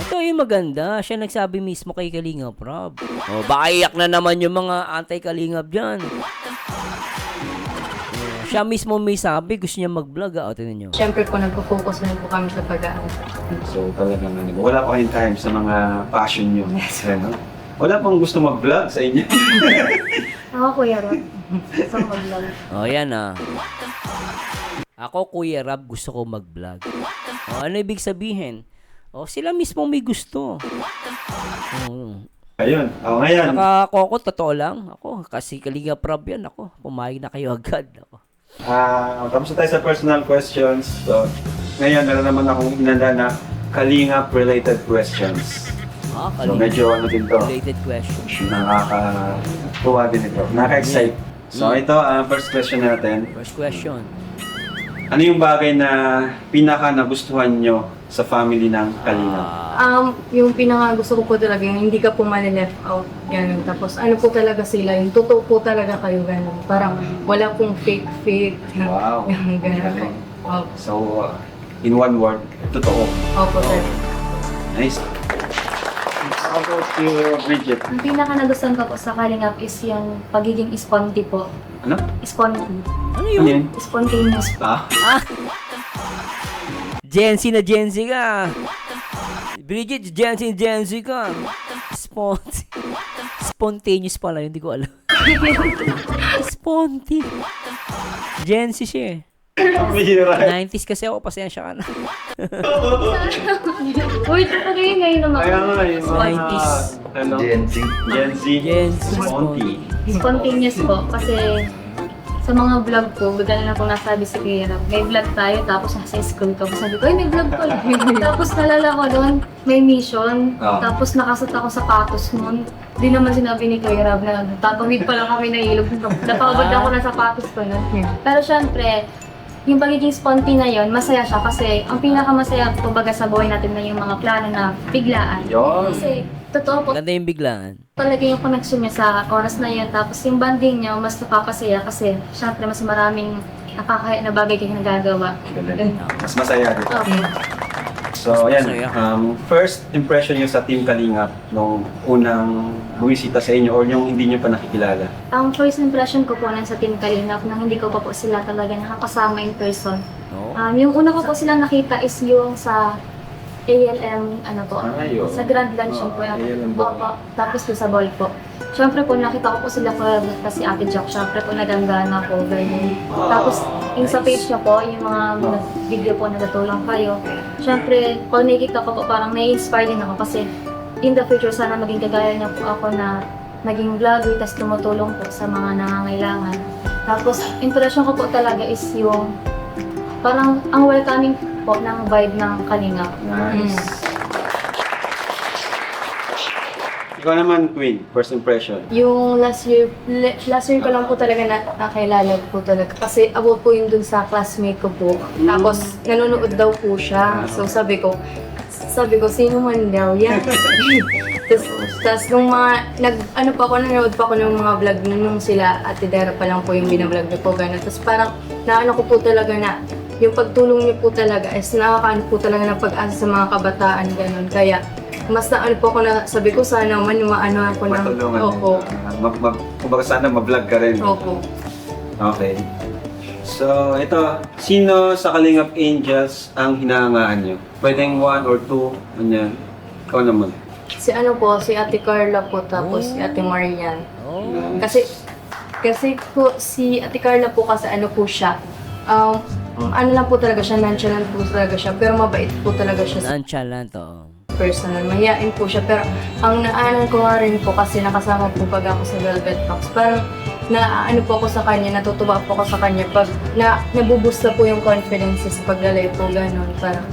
[SPEAKER 1] Ito yung maganda. Siya nagsabi mismo kay Kalingap Rob. O, baka iyak na naman yung mga anti-Kalingap dyan. Siya mismo may sabi, gusto niya mag-vlog. O, tinan nyo.
[SPEAKER 3] Syempre po, nagpo-focus rin po kami sa pag-aaral.
[SPEAKER 2] So talagang wala pa kayong time sa mga passion nyo. Ano? Wala pang gusto mag-vlog sa inyo.
[SPEAKER 4] Ako, Kuya Rod. Sa mag-vlog.
[SPEAKER 1] O, yan Ako, Kuya Rab, gusto ko mag-vlog. O, ano ibig sabihin? O, sila mismo may gusto. Oo.
[SPEAKER 2] Ayun. Ngayon.
[SPEAKER 1] Nakakoko, totoo lang. Ako, kasi Kalingap Rob yan. Ako, pumayag na kayo agad. Ako.
[SPEAKER 2] Tapos na tayo sa personal questions. So, ngayon, meron naman akong inanda na Kalingap-related questions. So,
[SPEAKER 1] Kalingap.
[SPEAKER 2] medyo din to.
[SPEAKER 1] Related question.
[SPEAKER 2] Nakakatuwa din ito. Nakaka-excite. So, ito, first question natin.
[SPEAKER 1] First question.
[SPEAKER 2] Ano yung bagay na pinaka nagustuhan nyo sa family ng Kalingap?
[SPEAKER 3] Yung pinaka gusto ko po talaga, yung hindi ka po mali-left out, gano'n. Tapos po talaga sila, yung totoo po talaga kayo, gano'n. Parang wala pong fake.
[SPEAKER 2] Wow.
[SPEAKER 3] Gano'n. Opo.
[SPEAKER 2] So, in one word, totoo.
[SPEAKER 3] Opo, sir.
[SPEAKER 2] Nice. How about you, Bridget?
[SPEAKER 4] Ang pinaka nagustuhan ko po sa Kalingap is yung pagiging sponty po.
[SPEAKER 2] Ano?
[SPEAKER 4] Spontaneous.
[SPEAKER 1] Ano
[SPEAKER 2] Ano
[SPEAKER 1] yun?
[SPEAKER 2] yun?
[SPEAKER 4] Spontaneous.
[SPEAKER 1] Gen Z na Gen Z ka. Bridget, Gen Z ka. Spontaneous pala, hindi ko alam. Gen Z siya eh.
[SPEAKER 2] Bihira.
[SPEAKER 1] 90s kasi ako, pasensya ka na.
[SPEAKER 4] Uy, ito kayo ngayon naman.
[SPEAKER 2] Kaya nga, yung mga,
[SPEAKER 1] 90s.
[SPEAKER 2] ano?
[SPEAKER 5] Gen Z.
[SPEAKER 2] Gen Z.
[SPEAKER 1] Gen Z.
[SPEAKER 2] Sponty.
[SPEAKER 4] Spontaneous po. Kasi sa mga vlog ko, bigla na akong nasabi si Kuya Rab, may vlog tayo, tapos nasa school ka. Sabi ko, ay, may vlog pala. Tapos nalala ko doon, may mission.
[SPEAKER 2] Ah.
[SPEAKER 4] Tapos nakasot ako sa sapatos nun. Di naman sinabi ni Kuya Rab na tatawid pa lang kami na ilog. Napabad ako ng sapatos ko nun. Pero syempre, yung pagiging sponty na yun, masaya siya kasi ang pinakamasaya kumbaga sa buhay natin na yung mga plano na biglaan.
[SPEAKER 2] Yun.
[SPEAKER 4] Kasi totoo po
[SPEAKER 1] Ganda yung biglaan.
[SPEAKER 4] talaga yung connection niya sa oras na yun. Tapos yung banding niya, mas napapasaya kasi syempre mas maraming nakakaya na bagay kayo nagagawa.
[SPEAKER 2] Galing. Mas masaya din.
[SPEAKER 4] Okay.
[SPEAKER 2] So, ayan.
[SPEAKER 1] Masaya.
[SPEAKER 2] First impression niyo sa Team Kalingap nung unang buwisita sa inyo or yung hindi niyo pa nakikilala?
[SPEAKER 4] Ang first impression ko po nun sa Team Kalingap nang hindi ko pa po sila talaga nakakasama in person.
[SPEAKER 1] No?
[SPEAKER 4] Yung una ko po sila nakita is yung sa ALM, ano po,
[SPEAKER 2] Ayun.
[SPEAKER 4] sa Grand Luncheon po.
[SPEAKER 2] ALM Ball.
[SPEAKER 4] Opo, tapos po sa ball po. Siyempre po, nakita ko po sila ko kasi Ate Jack. Siyempre po, naganda na po. Ganyan. Tapos, yung sa page niya po, yung mga video po na natulong kayo. Siyempre, kung nakikita ko po, parang nai-inspire din ako kasi in the future, sana maging kagaya niya po ako na naging vlogger, tapos tumutulong po sa mga nangangailangan. Tapos, impression ko po talaga is yung parang ang welcoming po ng vibe ng Kalingap.
[SPEAKER 2] Nice. Ikaw naman, Queen, first impression.
[SPEAKER 3] Yung last year ko lang po talaga nakilala po talaga. Kasi abot po yun dun sa classmate ko po. Tapos nanonood daw po siya. So sabi ko, sino man daw yan? Tapos nung nanonood pa ako ng mga vlog nung sila, Ate Dara pa lang po yung binablog niyo po, gano'n. Tapos parang naano ko po talaga na yung pagtulong niyo po talaga is nakakaano po talaga ng pag-asa sa mga kabataan, gano'n. Kaya mas naano po ako na sabi ko sana man maano ako na.
[SPEAKER 2] Matulungan.
[SPEAKER 3] Opo.
[SPEAKER 2] Kumbaga sana ma-vlog ka rin.
[SPEAKER 3] Opo.
[SPEAKER 2] Okay. So, ito, sino sa Kalingap Angels ang hinahangaan nyo? Pwedeng 1 or 2, ganyan. Ikaw naman.
[SPEAKER 3] Si Ate Carla po, tapos si Ate Marian.
[SPEAKER 1] Oh.
[SPEAKER 3] Kasi po, si Ate Carla po kasi ano po siya, ano lang po talaga siya, nonchalant po talaga siya, pero mabait po talaga siya sa
[SPEAKER 1] Nonchalant, oo.
[SPEAKER 3] personal. Mahihain po siya, pero ang naanan ko nga rin po kasi nakasama po pag ako sa Velvet Box. Parang naano po ako sa kanya, natutuwa po ako sa kanya pag nabuboost na po yung confidence sa paglalay po, gano'n. Parang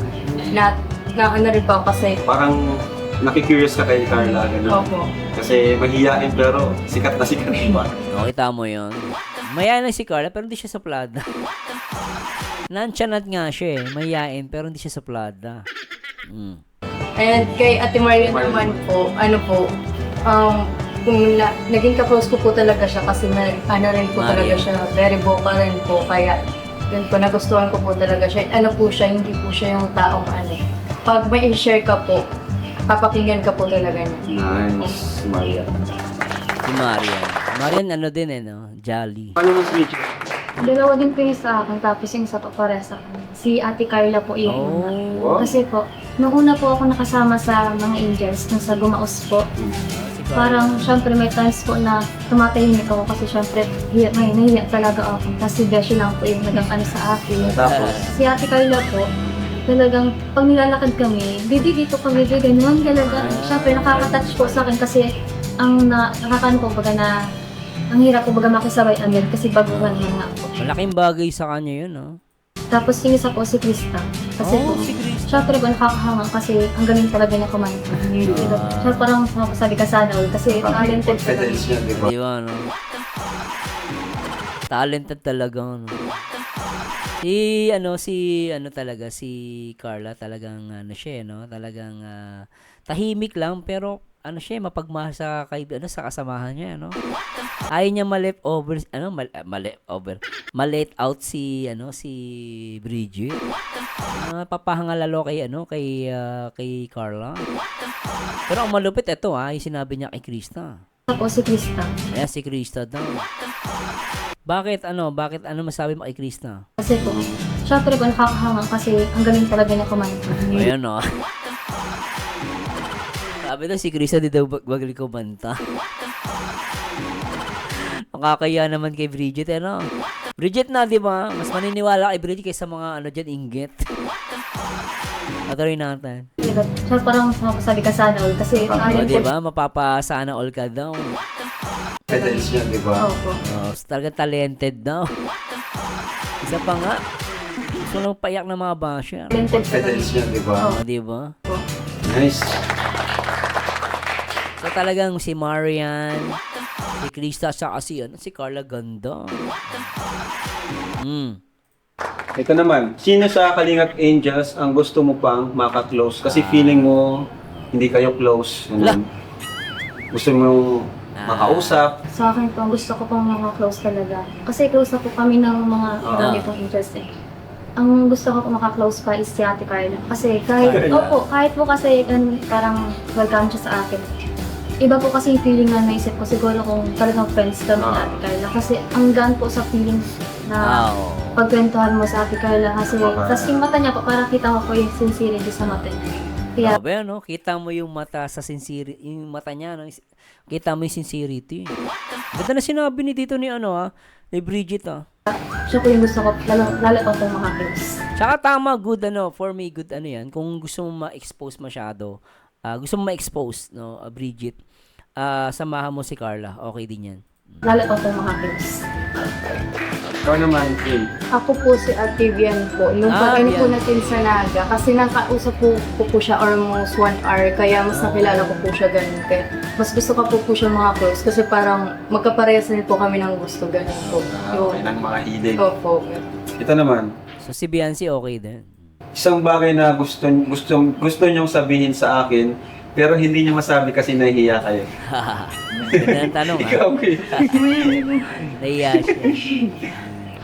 [SPEAKER 3] ano rin po ako kasi,
[SPEAKER 2] Parang nakikurious ka kay Carla, gano'n.
[SPEAKER 3] opo.
[SPEAKER 2] Kasi mahihain pero sikat na sikat ba?
[SPEAKER 1] Nakita mo yun. Mayayain lang si Carla pero hindi siya sa plada. Nonchalant nga siya eh. Mayayain pero hindi siya sa plada.
[SPEAKER 3] And kay Ate Marian naman po, naging ka-close ko po talaga siya kasi ano rin po talaga
[SPEAKER 1] Marian.
[SPEAKER 3] siya, very vocal rin po, kaya yun po, nagustuhan ko po talaga siya. Ano po siya, hindi po siya yung taong pag may i-share ka po, papakinggan ka po talaga niya.
[SPEAKER 2] Nice, Maria.
[SPEAKER 1] Si Marian. Marian ano din eh, no? Jolly.
[SPEAKER 2] Paano mas Richie?
[SPEAKER 4] Dalawa din po yung sa akin, tapos yung sa pare sa akin. Si Ate Carla po yun.
[SPEAKER 1] Oh.
[SPEAKER 2] Wow.
[SPEAKER 4] Kasi po, nung una po ako nakasama sa mga angels, nung sa Gumaos po, parang syempre may times po na tumatahimik ako kasi syempre nahihiya talaga ako. Kasi Beshi lang po yung nag-ano sa akin.
[SPEAKER 2] Tapos,
[SPEAKER 4] Si Ate Carla po, talagang pag nilalakad kami, dito kami, ganun talaga. Syempre nakaka-touch po sa akin kasi ang nakakano po baga na ang hirap po baga makisabay agad kasi baguhan lang nga po.
[SPEAKER 1] Malaking bagay sa kanya yun, no?
[SPEAKER 4] Tapos yung isa po si Krista. Kasi po,
[SPEAKER 1] si Krista.
[SPEAKER 4] syempre po nakakahangang kasi ang galing talaga niya kumanta. Syempre parang mapasabi ka sana all kasi talented talaga.
[SPEAKER 2] confidence niya, di ba?
[SPEAKER 1] Di ba, no? Talented talaga, no? Si Carla talagang siya, no? Talagang tahimik lang pero siya, mapagmahal sa sa kasamahan niya, no? Ayaw niya ma-let out si Bridget. Papahanga lalo kay Carla. Pero ang malupit ito, yung sinabi niya kay Krista.
[SPEAKER 4] Tapos si Krista.
[SPEAKER 1] Ayan, si Krista daw. Bakit ano masabi mo kay Krista?
[SPEAKER 4] Kasi po, syempre po nakakahangang kasi ang galing talaga niya kumanta.
[SPEAKER 1] Ayan o. Sabi daw si Krista di daw magaling kumanta. Nakakaya naman kay Bridget, ano? Bridget na, di ba? Mas maniniwala kay Bridget kaysa mga ano dyan, inggit. Patuloy natin.
[SPEAKER 4] Diba? Siya parang mapasabi ka sana all kasi
[SPEAKER 1] O,
[SPEAKER 4] ayun
[SPEAKER 1] di
[SPEAKER 4] po.
[SPEAKER 1] ba? Mapapasana all ka daw.
[SPEAKER 2] Pedals niya, di ba?
[SPEAKER 4] Opo.
[SPEAKER 1] Oh, talagang talented daw. Isa pa nga. Gusto lang payak ng mga basher.
[SPEAKER 4] Talented po
[SPEAKER 2] Pedals niya, di ba?
[SPEAKER 1] O, di ba?
[SPEAKER 2] Nice.
[SPEAKER 1] So talagang si Marian, si Krista, saka si Carla ganda.
[SPEAKER 2] Ito naman, sino sa Kalingap Angels ang gusto mo pang maka-close? Kasi feeling mo hindi kayo close. Ganun. Gusto mo makausap.
[SPEAKER 4] Sa akin po, gusto ko pong mga close talaga. Kasi close na po kami ng mga marami pong interest eh. Ang gusto ko po maka-close pa is si Ate Carla. Kasi kahit, kahit po kasi parang welcome siya sa akin. Iba po kasi yung feeling na naisip ko siguro kung talagang friends kami ni Ate Carla. Kasi ang gaan po sa feeling na pagkwentuhan mo sa Ate Carla. Kasi tas yung mata niya po, parang kita mo po yung sincerity sa mata niya. Kaya,
[SPEAKER 1] Sabi, ano, kita mo yung mata sa sincerity, yung mata niya, no? Kita mo yung sincerity. Ganda na sinabi ni dito ni ni Bridget,
[SPEAKER 4] siya po yung gusto ko, lalo pa pong maka-close.
[SPEAKER 1] Tsaka tama, good for me, good yan. Kung gusto mo ma-expose masyado, gusto mo ma-expose, no, Bridget, samahan mo si Carla, okay din yan.
[SPEAKER 4] Lalo pa pong maka-close.
[SPEAKER 2] Ikaw naman, Kim.
[SPEAKER 3] Ako po si Ate Vian po. Nung pag-ano po
[SPEAKER 1] Vian.
[SPEAKER 3] natin sa Naga, kasi nakausap po siya almost 1 hour, kaya mas nakilala ko po siya ganun. Kaya mas gusto ko po siya mga close, kasi parang magkaparehas din po kami ng gusto ganun po.
[SPEAKER 2] Okay ng mga hilig.
[SPEAKER 3] Opo.
[SPEAKER 2] Ito naman,
[SPEAKER 1] So si Beyonce, okay din.
[SPEAKER 2] isang bagay na gusto niyong sabihin sa akin, pero hindi niyo masabi kasi nahihiya kayo.
[SPEAKER 1] Ganda ng tanong,
[SPEAKER 2] Ikaw, Kim.
[SPEAKER 1] Nahiya siya.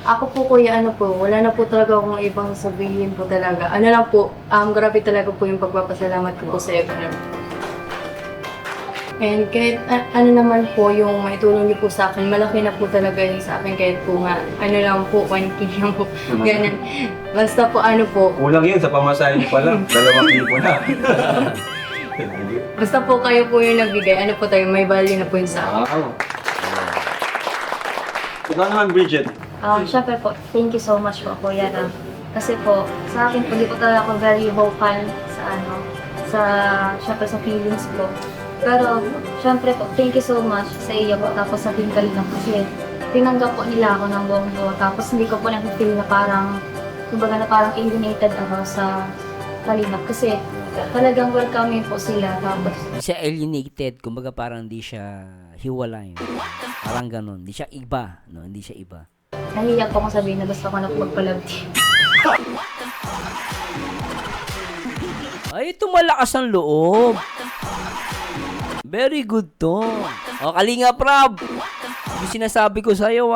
[SPEAKER 3] Ako po kuya, wala na po talaga akong ibang sabihin po talaga. Ano lang po, grabe talaga po yung pagpapasalamat ko po sa iyo. And kahit ano naman po yung maitulong niyo po sa akin, malaki na po talaga yung sa akin kahit po nga, ano lang po, 1K lang po, ganun. Basta po
[SPEAKER 2] Kulang yun sa pamasahe niyo pa lang. 2,000 na.
[SPEAKER 3] basta po kayo po yung nagbigay, ano po tayo, may value na po yun sa akin.
[SPEAKER 2] Wow. Ikaw naman, Bridget.
[SPEAKER 4] Syempre po, thank you so much po, Kuya Ram. Kasi po, sa akin po, di po talaga ako very vocal syempre sa feelings ko. Pero, syempre po, thank you so much sa iyo po, tapos sa Team Kalingap kasi tinanggap po nila ako ng buong buo. Tapos hindi ko po na-feel na parang, kumbaga na parang alienated ako sa Kalingap kasi talagang welcoming po sila. Tapos,
[SPEAKER 1] Hindi siya alienated, kumbaga parang hindi siya hiwalay. Parang ganun. Hindi siya iba, no? Hindi siya iba.
[SPEAKER 4] nahiyak po akong sabihin na gusto ko na po magpa-love team.
[SPEAKER 1] Ay, ito malakas ang loob. Very good to. O, Kalinga Prab. Yung sinasabi ko sa'yo,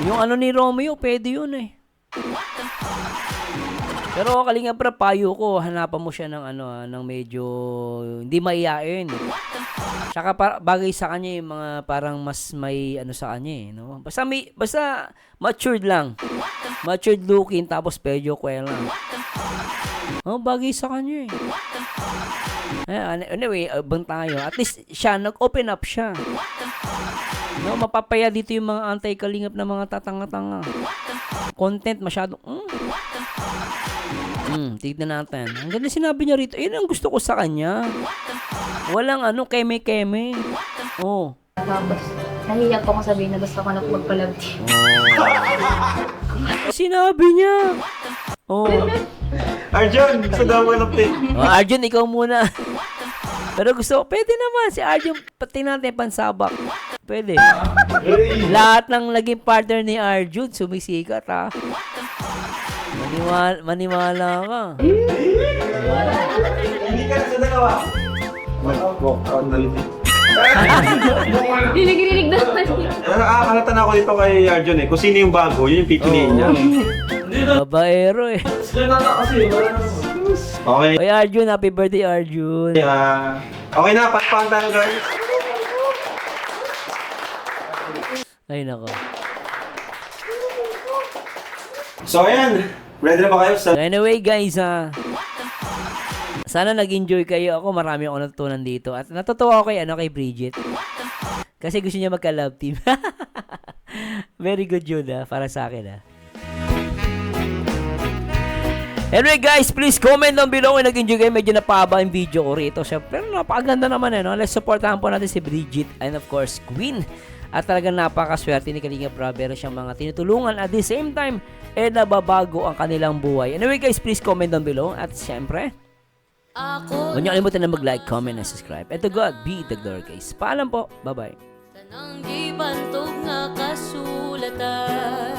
[SPEAKER 1] Yung ni Romeo, pwede yun eh. Pero Kalinga Prab, payo ko, hanapan mo siya ng ng medyo hindi maiyain. Tsaka bagay sa kanya yung mga parang mas may sa kanya eh, no? Basta matured lang. Matured looking tapos pedyo kwela. Bagay sa kanya eh. Anyway, bang tayo. At least siya, nag-open up siya. No, mapapaya dito yung mga anti-kalingap na mga tatanga-tanga. Content masyado. Tignan natin. Ang ganda sinabi niya rito. Ayun ang gusto ko sa kanya. Walang keme-keme. Oh.
[SPEAKER 4] Tapos, nahiyak po akong sabihin na gusto ko na po magpa-love team.
[SPEAKER 1] Sinabi niya. Oh.
[SPEAKER 2] Arjun, gusto daw mo lang
[SPEAKER 1] Arjun, ikaw muna. Pero pwede naman si Arjun, pati natin pansabak. Pwede. Lahat ng naging partner ni Arjun, sumisikat Maniwala ka.
[SPEAKER 2] Hindi ka na sa dalawa. Mag-walk out na rin.
[SPEAKER 4] Dinig na naman.
[SPEAKER 2] Nakakalatan ako dito kay Arjun eh. Kung sino yung bago, yun yung pipiliin niya.
[SPEAKER 1] Babaero eh.
[SPEAKER 2] Okay.
[SPEAKER 1] Oy Arjun, happy birthday Arjun.
[SPEAKER 2] Okay na, patpang tayo guys.
[SPEAKER 1] Ay, nako.
[SPEAKER 2] So ayan, ready na ba kayo sa
[SPEAKER 1] So anyway guys, sana nag-enjoy kayo. Ako marami ako natutunan dito. At natutuwa ako kay Bridget. Kasi gusto niya magka-love team. Very good yun para sa akin Anyway guys, please comment down below kung nag-enjoy kayo. Medyo napahaba yung video ko rito. Pero napakaganda naman no? Let's supportahan po natin si Bridget and of course Queen. At talagang napakaswerte ni Kalinga Prab. Meron siyang mga tinutulungan at the same time, nababago ang kanilang buhay. Anyway guys, please comment down below. At syempre, huwag niyo kalimutan na mag-like, comment, and subscribe. And to God be the glory guys. Paalam po. Bye-bye.
[SPEAKER 7] Tanang gibantog nga kasulatan